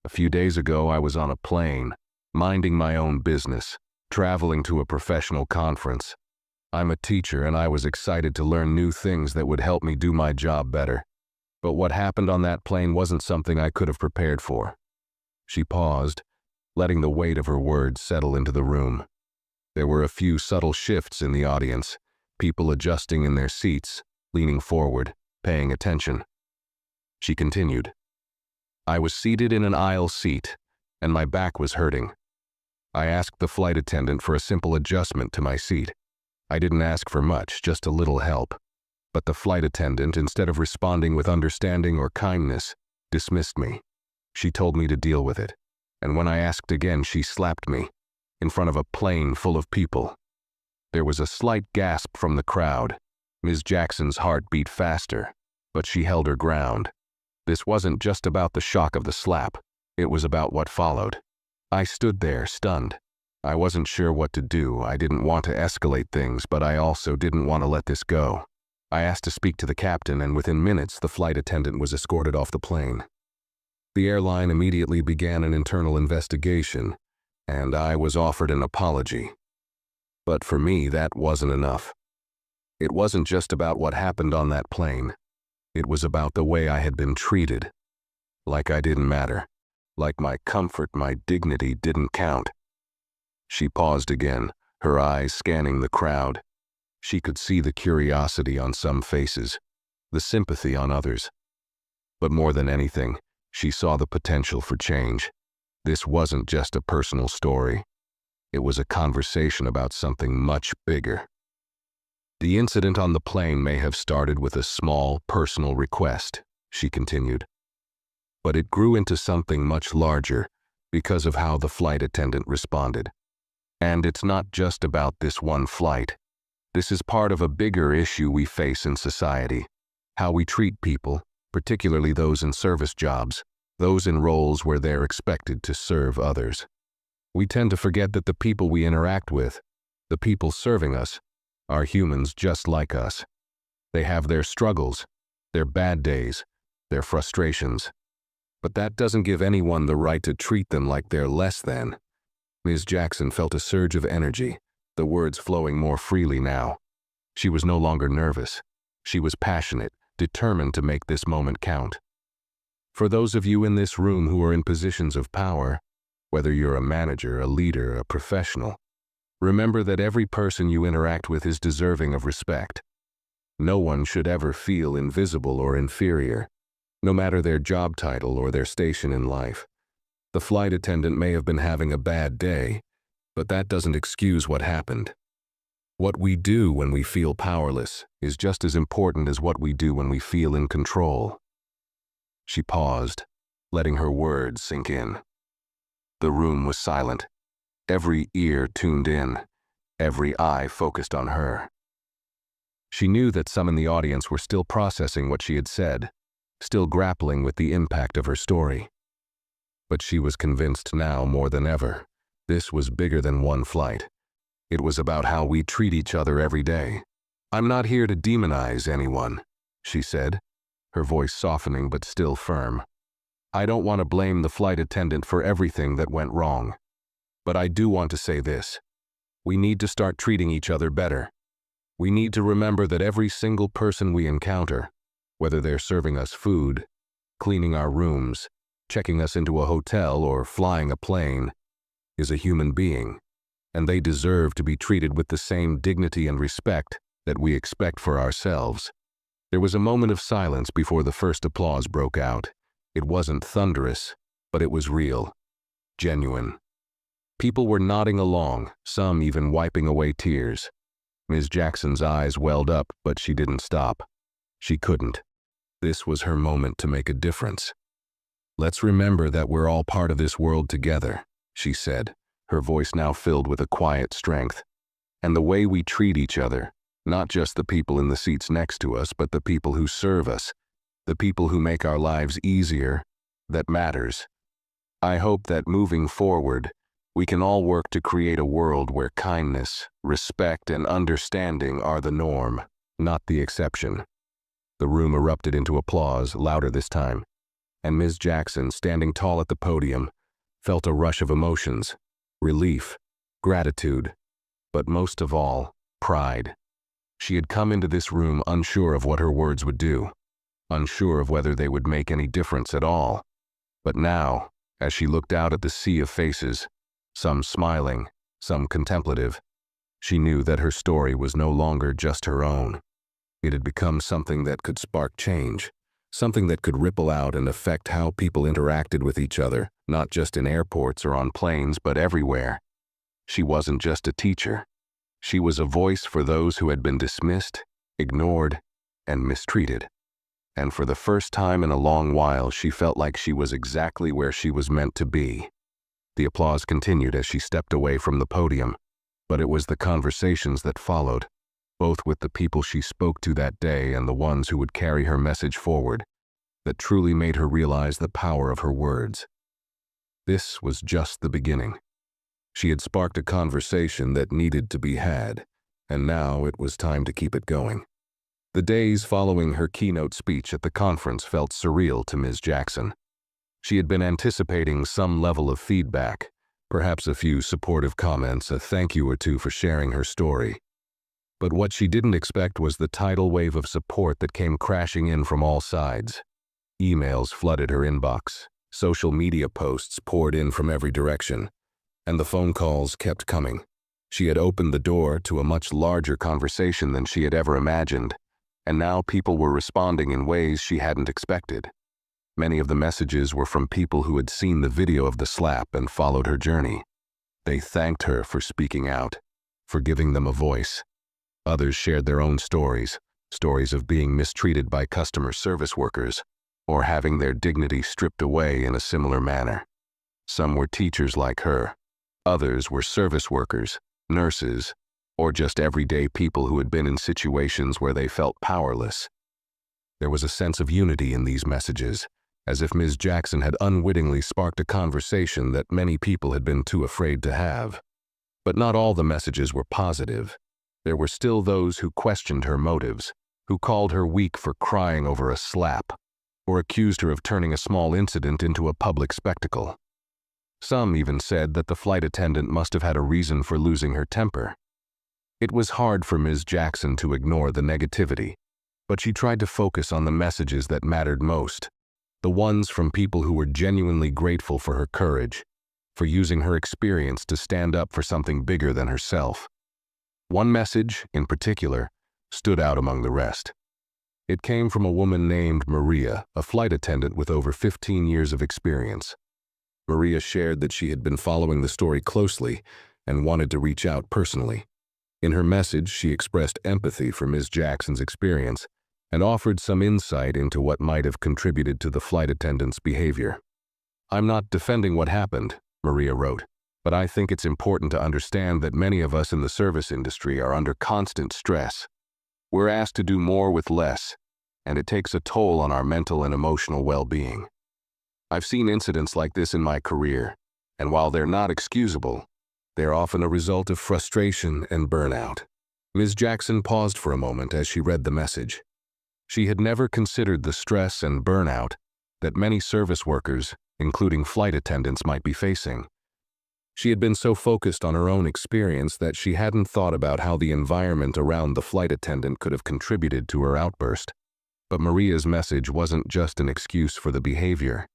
A few days ago, I was on a plane, minding my own business, traveling to a professional conference. I'm a teacher, and I was excited to learn new things that would help me do my job better. But what happened on that plane wasn't something I could have prepared for." She paused, letting the weight of her words settle into the room. There were a few subtle shifts in the audience, people adjusting in their seats, leaning forward, paying attention. She continued. "I was seated in an aisle seat, and my back was hurting. I asked the flight attendant for a simple adjustment to my seat. I didn't ask for much, just a little help. But the flight attendant, instead of responding with understanding or kindness, dismissed me. She told me to deal with it. And when I asked again, she slapped me, in front of a plane full of people." There was a slight gasp from the crowd. Ms. Jackson's heart beat faster, but she held her ground. This wasn't just about the shock of the slap. It was about what followed. I stood there, stunned. I wasn't sure what to do. I didn't want to escalate things, but I also didn't want to let this go. I asked to speak to the captain, and within minutes, the flight attendant was escorted off the plane. The airline immediately began an internal investigation, and I was offered an apology. But for me, that wasn't enough. It wasn't just about what happened on that plane. It was about the way I had been treated. Like I didn't matter. Like my comfort, my dignity didn't count. She paused again, her eyes scanning the crowd. She could see the curiosity on some faces, the sympathy on others. But more than anything, she saw the potential for change. This wasn't just a personal story. It was a conversation about something much bigger. The incident on the plane may have started with a small, personal request, she continued. But it grew into something much larger because of how the flight attendant responded. And it's not just about this one flight. This is part of a bigger issue we face in society. How we treat people, particularly those in service jobs, those in roles where they're expected to serve others. We tend to forget that the people we interact with, the people serving us, are humans just like us. They have their struggles, their bad days, their frustrations. But that doesn't give anyone the right to treat them like they're less than. Ms. Jackson felt a surge of energy, the words flowing more freely now. She was no longer nervous. She was passionate, determined to make this moment count. For those of you in this room who are in positions of power, whether you're a manager, a leader, a professional, remember that every person you interact with is deserving of respect. No one should ever feel invisible or inferior, no matter their job title or their station in life. The flight attendant may have been having a bad day, but that doesn't excuse what happened. What we do when we feel powerless is just as important as what we do when we feel in control. She paused, letting her words sink in. The room was silent. Every ear tuned in, every eye focused on her. She knew that some in the audience were still processing what she had said, still grappling with the impact of her story. But she was convinced now more than ever, this was bigger than one flight. It was about how we treat each other every day. "I'm not here to demonize anyone," she said, her voice softening but still firm. "I don't want to blame the flight attendant for everything that went wrong. But I do want to say this. We need to start treating each other better. We need to remember that every single person we encounter, whether they're serving us food, cleaning our rooms, checking us into a hotel, or flying a plane, is a human being, and they deserve to be treated with the same dignity and respect that we expect for ourselves." There was a moment of silence before the first applause broke out. It wasn't thunderous, but it was real, genuine. People were nodding along, some even wiping away tears. Ms. Jackson's eyes welled up, but she didn't stop. She couldn't. This was her moment to make a difference. "Let's remember that we're all part of this world together," she said, her voice now filled with a quiet strength. "And the way we treat each other, not just the people in the seats next to us, but the people who serve us, the people who make our lives easier, that matters. I hope that moving forward, we can all work to create a world where kindness, respect, and understanding are the norm, not the exception." The room erupted into applause, louder this time, and Ms. Jackson, standing tall at the podium, felt a rush of emotions, relief, gratitude, but most of all, pride. She had come into this room unsure of what her words would do, unsure of whether they would make any difference at all. But now, as she looked out at the sea of faces, some smiling, some contemplative, she knew that her story was no longer just her own. It had become something that could spark change, something that could ripple out and affect how people interacted with each other, not just in airports or on planes, but everywhere. She wasn't just a teacher. She was a voice for those who had been dismissed, ignored, and mistreated. And for the first time in a long while, she felt like she was exactly where she was meant to be. The applause continued as she stepped away from the podium, but it was the conversations that followed, both with the people she spoke to that day and the ones who would carry her message forward, that truly made her realize the power of her words. This was just the beginning. She had sparked a conversation that needed to be had, and now it was time to keep it going. The days following her keynote speech at the conference felt surreal to Ms. Jackson. She had been anticipating some level of feedback, perhaps a few supportive comments, a thank you or two for sharing her story. But what she didn't expect was the tidal wave of support that came crashing in from all sides. Emails flooded her inbox, social media posts poured in from every direction, and the phone calls kept coming. She had opened the door to a much larger conversation than she had ever imagined, and now people were responding in ways she hadn't expected. Many of the messages were from people who had seen the video of the slap and followed her journey. They thanked her for speaking out, for giving them a voice. Others shared their own stories of being mistreated by customer service workers, or having their dignity stripped away in a similar manner. Some were teachers like her. Others were service workers, nurses, or just everyday people who had been in situations where they felt powerless. There was a sense of unity in these messages, as if Ms. Jackson had unwittingly sparked a conversation that many people had been too afraid to have. But not all the messages were positive. There were still those who questioned her motives, who called her weak for crying over a slap, or accused her of turning a small incident into a public spectacle. Some even said that the flight attendant must have had a reason for losing her temper. It was hard for Ms. Jackson to ignore the negativity, but she tried to focus on the messages that mattered most, the ones from people who were genuinely grateful for her courage, for using her experience to stand up for something bigger than herself. One message, in particular, stood out among the rest. It came from a woman named Maria, a flight attendant with over 15 years of experience. Maria shared that she had been following the story closely and wanted to reach out personally. In her message, she expressed empathy for Ms. Jackson's experience and offered some insight into what might have contributed to the flight attendant's behavior. "I'm not defending what happened," Maria wrote, "but I think it's important to understand that many of us in the service industry are under constant stress. We're asked to do more with less, and it takes a toll on our mental and emotional well-being. I've seen incidents like this in my career, and while they're not excusable, they're often a result of frustration and burnout." Ms. Jackson paused for a moment as she read the message. She had never considered the stress and burnout that many service workers, including flight attendants, might be facing. She had been so focused on her own experience that she hadn't thought about how the environment around the flight attendant could have contributed to her outburst. But Maria's message wasn't just an excuse for the behavior.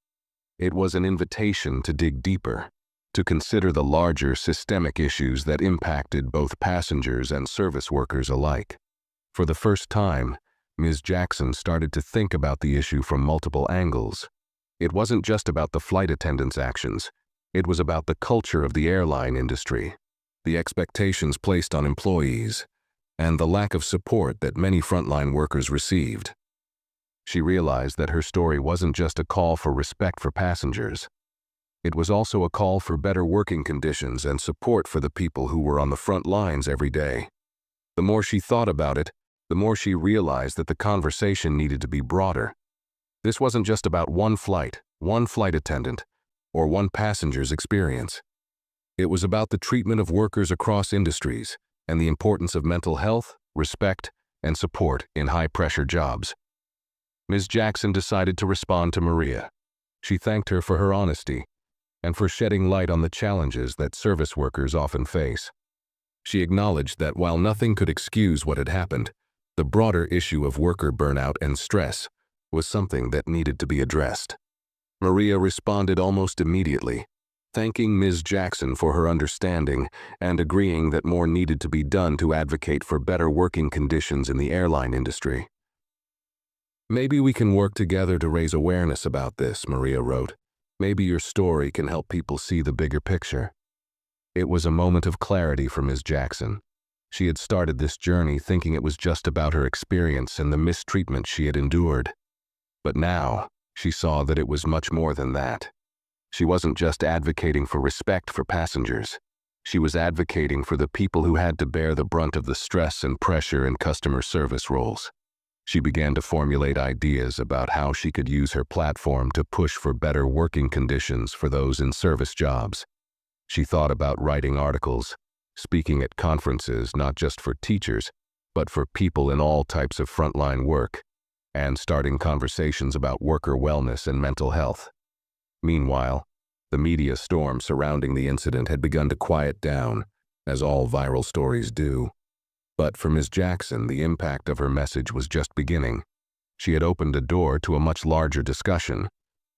It was an invitation to dig deeper, to consider the larger systemic issues that impacted both passengers and service workers alike. For the first time, Ms. Jackson started to think about the issue from multiple angles. It wasn't just about the flight attendant's actions. It was about the culture of the airline industry, the expectations placed on employees, and the lack of support that many frontline workers received. She realized that her story wasn't just a call for respect for passengers. It was also a call for better working conditions and support for the people who were on the front lines every day. The more she thought about it, the more she realized that the conversation needed to be broader. This wasn't just about one flight attendant, or one passenger's experience. It was about the treatment of workers across industries and the importance of mental health, respect, and support in high-pressure jobs. Ms. Jackson decided to respond to Maria. She thanked her for her honesty and for shedding light on the challenges that service workers often face. She acknowledged that while nothing could excuse what had happened, the broader issue of worker burnout and stress was something that needed to be addressed. Maria responded almost immediately, thanking Ms. Jackson for her understanding and agreeing that more needed to be done to advocate for better working conditions in the airline industry. "Maybe we can work together to raise awareness about this," Maria wrote. "Maybe your story can help people see the bigger picture." It was a moment of clarity for Ms. Jackson. She had started this journey thinking it was just about her experience and the mistreatment she had endured. But now, she saw that it was much more than that. She wasn't just advocating for respect for passengers. She was advocating for the people who had to bear the brunt of the stress and pressure in customer service roles. She began to formulate ideas about how she could use her platform to push for better working conditions for those in service jobs. She thought about writing articles, speaking at conferences not just for teachers, but for people in all types of frontline work, and starting conversations about worker wellness and mental health. Meanwhile, the media storm surrounding the incident had begun to quiet down, as all viral stories do. But for Ms. Jackson, the impact of her message was just beginning. She had opened a door to a much larger discussion,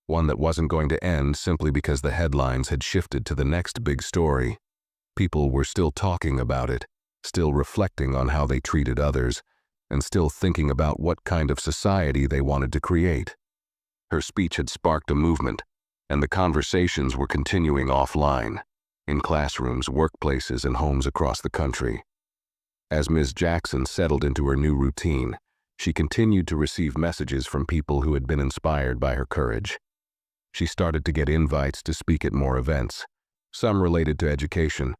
one that wasn't going to end simply because the headlines had shifted to the next big story. People were still talking about it, still reflecting on how they treated others, and still thinking about what kind of society they wanted to create. Her speech had sparked a movement, and the conversations were continuing offline, in classrooms, workplaces, and homes across the country. As Ms. Jackson settled into her new routine, she continued to receive messages from people who had been inspired by her courage. She started to get invites to speak at more events, some related to education,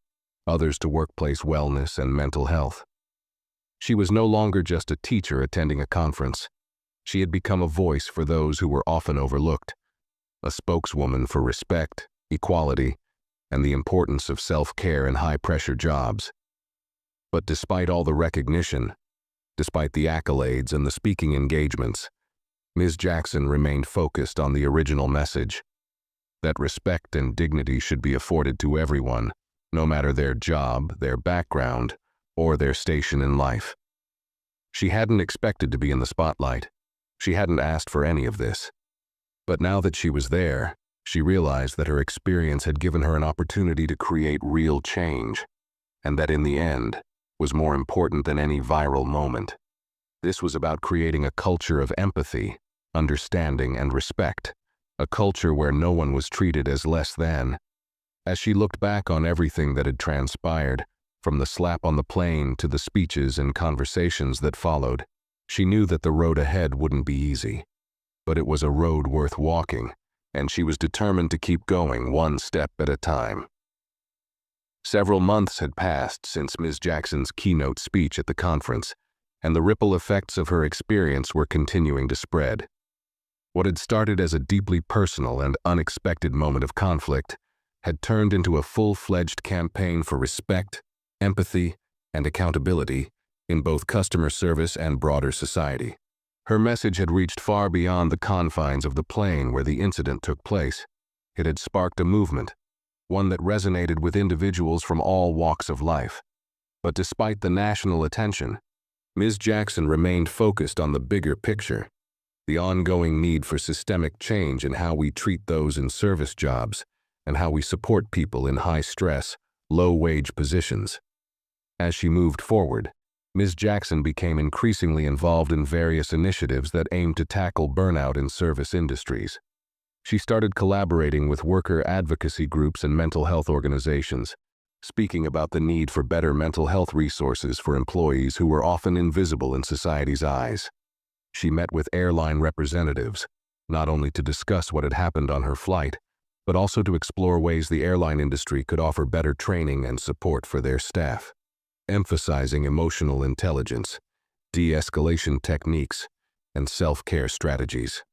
others to workplace wellness and mental health. She was no longer just a teacher attending a conference. She had become a voice for those who were often overlooked, a spokeswoman for respect, equality, and the importance of self-care in high-pressure jobs. But despite all the recognition, despite the accolades and the speaking engagements, Ms. Jackson remained focused on the original message, that respect and dignity should be afforded to everyone, no matter their job, their background, or their station in life. She hadn't expected to be in the spotlight. She hadn't asked for any of this. But now that she was there, she realized that her experience had given her an opportunity to create real change, and that in the end was more important than any viral moment. This was about creating a culture of empathy, understanding, and respect, a culture where no one was treated as less than. As she looked back on everything that had transpired, from the slap on the plane to the speeches and conversations that followed, she knew that the road ahead wouldn't be easy. But it was a road worth walking, and she was determined to keep going one step at a time. Several months had passed since Ms. Jackson's keynote speech at the conference, and the ripple effects of her experience were continuing to spread. What had started as a deeply personal and unexpected moment of conflict had turned into a full-fledged campaign for respect, empathy, and accountability in both customer service and broader society. Her message had reached far beyond the confines of the plane where the incident took place. It had sparked a movement, one that resonated with individuals from all walks of life. But despite the national attention, Ms. Jackson remained focused on the bigger picture, the ongoing need for systemic change in how we treat those in service jobs and how we support people in high-stress, low-wage positions. As she moved forward, Ms. Jackson became increasingly involved in various initiatives that aimed to tackle burnout in service industries. She started collaborating with worker advocacy groups and mental health organizations, speaking about the need for better mental health resources for employees who were often invisible in society's eyes. She met with airline representatives, not only to discuss what had happened on her flight, but also to explore ways the airline industry could offer better training and support for their staff, emphasizing emotional intelligence, de-escalation techniques, and self-care strategies.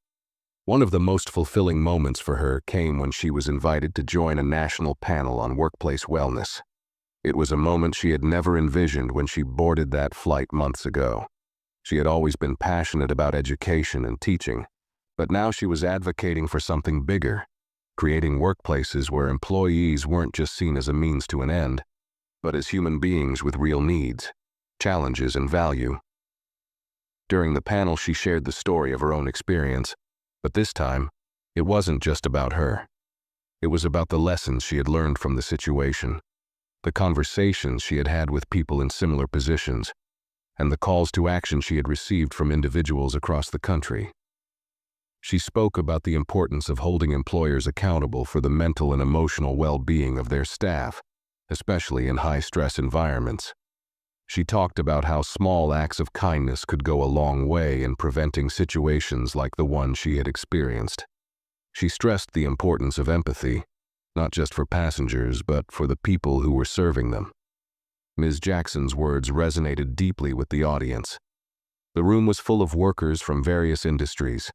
One of the most fulfilling moments for her came when she was invited to join a national panel on workplace wellness. It was a moment she had never envisioned when she boarded that flight months ago. She had always been passionate about education and teaching, but now she was advocating for something bigger, creating workplaces where employees weren't just seen as a means to an end, but as human beings with real needs, challenges, and value. During the panel, she shared the story of her own experience, but this time, it wasn't just about her. It was about the lessons she had learned from the situation, the conversations she had had with people in similar positions, and the calls to action she had received from individuals across the country. She spoke about the importance of holding employers accountable for the mental and emotional well-being of their staff, especially in high-stress environments. She talked about how small acts of kindness could go a long way in preventing situations like the one she had experienced. She stressed the importance of empathy, not just for passengers, but for the people who were serving them. Ms. Jackson's words resonated deeply with the audience. The room was full of workers from various industries,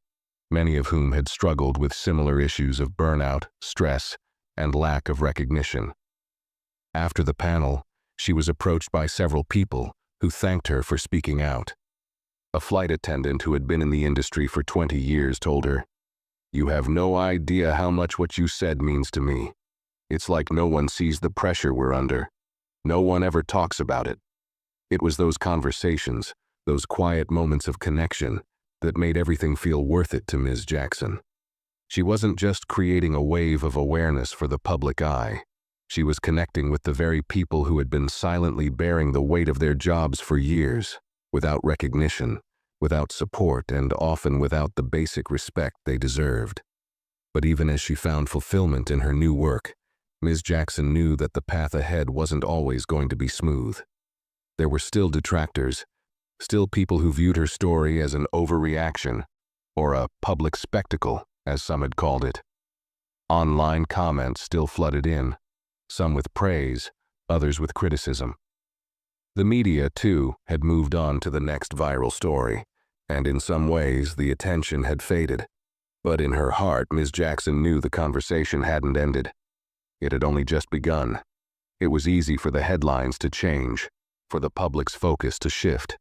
many of whom had struggled with similar issues of burnout, stress, and lack of recognition. After the panel, she was approached by several people who thanked her for speaking out. A flight attendant who had been in the industry for 20 years told her, "You have no idea how much what you said means to me. It's like no one sees the pressure we're under. No one ever talks about it." It was those conversations, those quiet moments of connection, that made everything feel worth it to Ms. Jackson. She wasn't just creating a wave of awareness for the public eye. She was connecting with the very people who had been silently bearing the weight of their jobs for years, without recognition, without support, and often without the basic respect they deserved. But even as she found fulfillment in her new work, Ms. Jackson knew that the path ahead wasn't always going to be smooth. There were still detractors, still people who viewed her story as an overreaction, or a public spectacle, as some had called it. Online comments still flooded in, some with praise, others with criticism. The media, too, had moved on to the next viral story, and in some ways the attention had faded. But in her heart, Ms. Jackson knew the conversation hadn't ended. It had only just begun. It was easy for the headlines to change, for the public's focus to shift.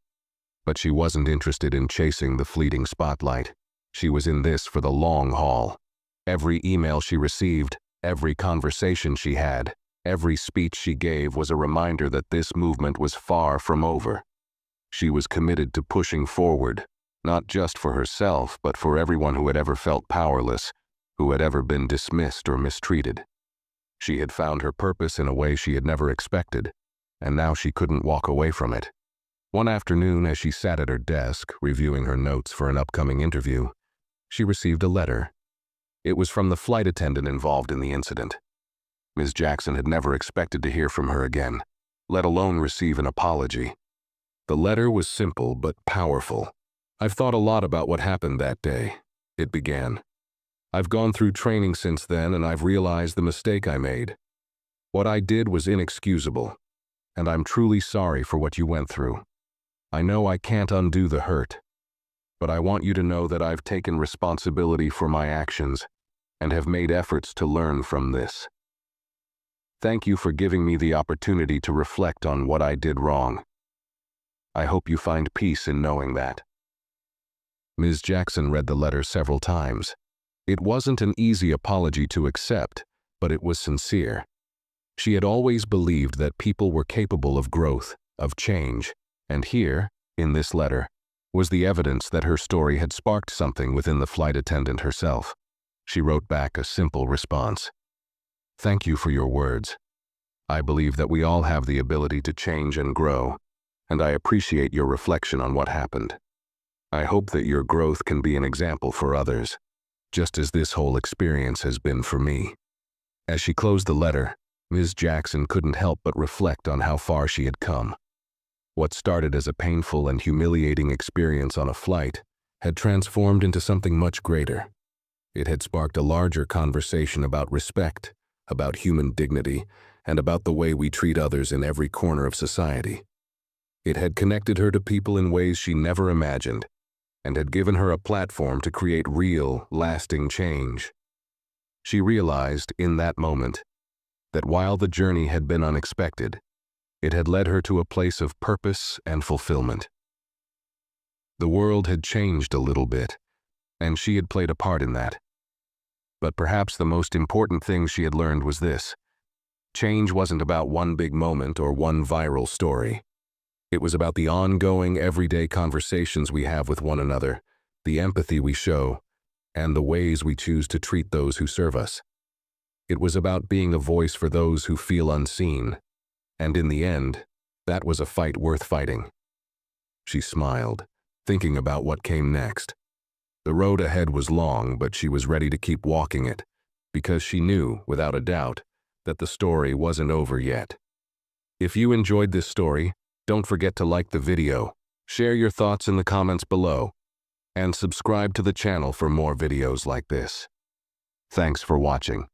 But she wasn't interested in chasing the fleeting spotlight. She was in this for the long haul. Every email she received, every conversation she had, every speech she gave was a reminder that this movement was far from over. She was committed to pushing forward, not just for herself, but for everyone who had ever felt powerless, who had ever been dismissed or mistreated. She had found her purpose in a way she had never expected, and now she couldn't walk away from it. One afternoon, as she sat at her desk, reviewing her notes for an upcoming interview, she received a letter. It was from the flight attendant involved in the incident. Ms. Jackson had never expected to hear from her again, let alone receive an apology. The letter was simple but powerful. "I've thought a lot about what happened that day," it began. "I've gone through training since then, and I've realized the mistake I made. What I did was inexcusable, and I'm truly sorry for what you went through. I know I can't undo the hurt, but I want you to know that I've taken responsibility for my actions and have made efforts to learn from this. Thank you for giving me the opportunity to reflect on what I did wrong. I hope you find peace in knowing that." Ms. Jackson read the letter several times. It wasn't an easy apology to accept, but it was sincere. She had always believed that people were capable of growth, of change, and here, in this letter, was the evidence that her story had sparked something within the flight attendant herself. She wrote back a simple response. "Thank you for your words. I believe that we all have the ability to change and grow, and I appreciate your reflection on what happened. I hope that your growth can be an example for others, just as this whole experience has been for me." As she closed the letter, Ms. Jackson couldn't help but reflect on how far she had come. What started as a painful and humiliating experience on a flight had transformed into something much greater. It had sparked a larger conversation about respect, about human dignity, and about the way we treat others in every corner of society. It had connected her to people in ways she never imagined, and had given her a platform to create real, lasting change. She realized, in that moment, that while the journey had been unexpected, it had led her to a place of purpose and fulfillment. The world had changed a little bit, and she had played a part in that. But perhaps the most important thing she had learned was this: change wasn't about one big moment or one viral story. It was about the ongoing, everyday conversations we have with one another, the empathy we show, and the ways we choose to treat those who serve us. It was about being a voice for those who feel unseen, and in the end, that was a fight worth fighting. She smiled, thinking about what came next. The road ahead was long, but she was ready to keep walking it, because she knew, without a doubt, that the story wasn't over yet. If you enjoyed this story, don't forget to like the video, share your thoughts in the comments below, and subscribe to the channel for more videos like this. Thanks for watching.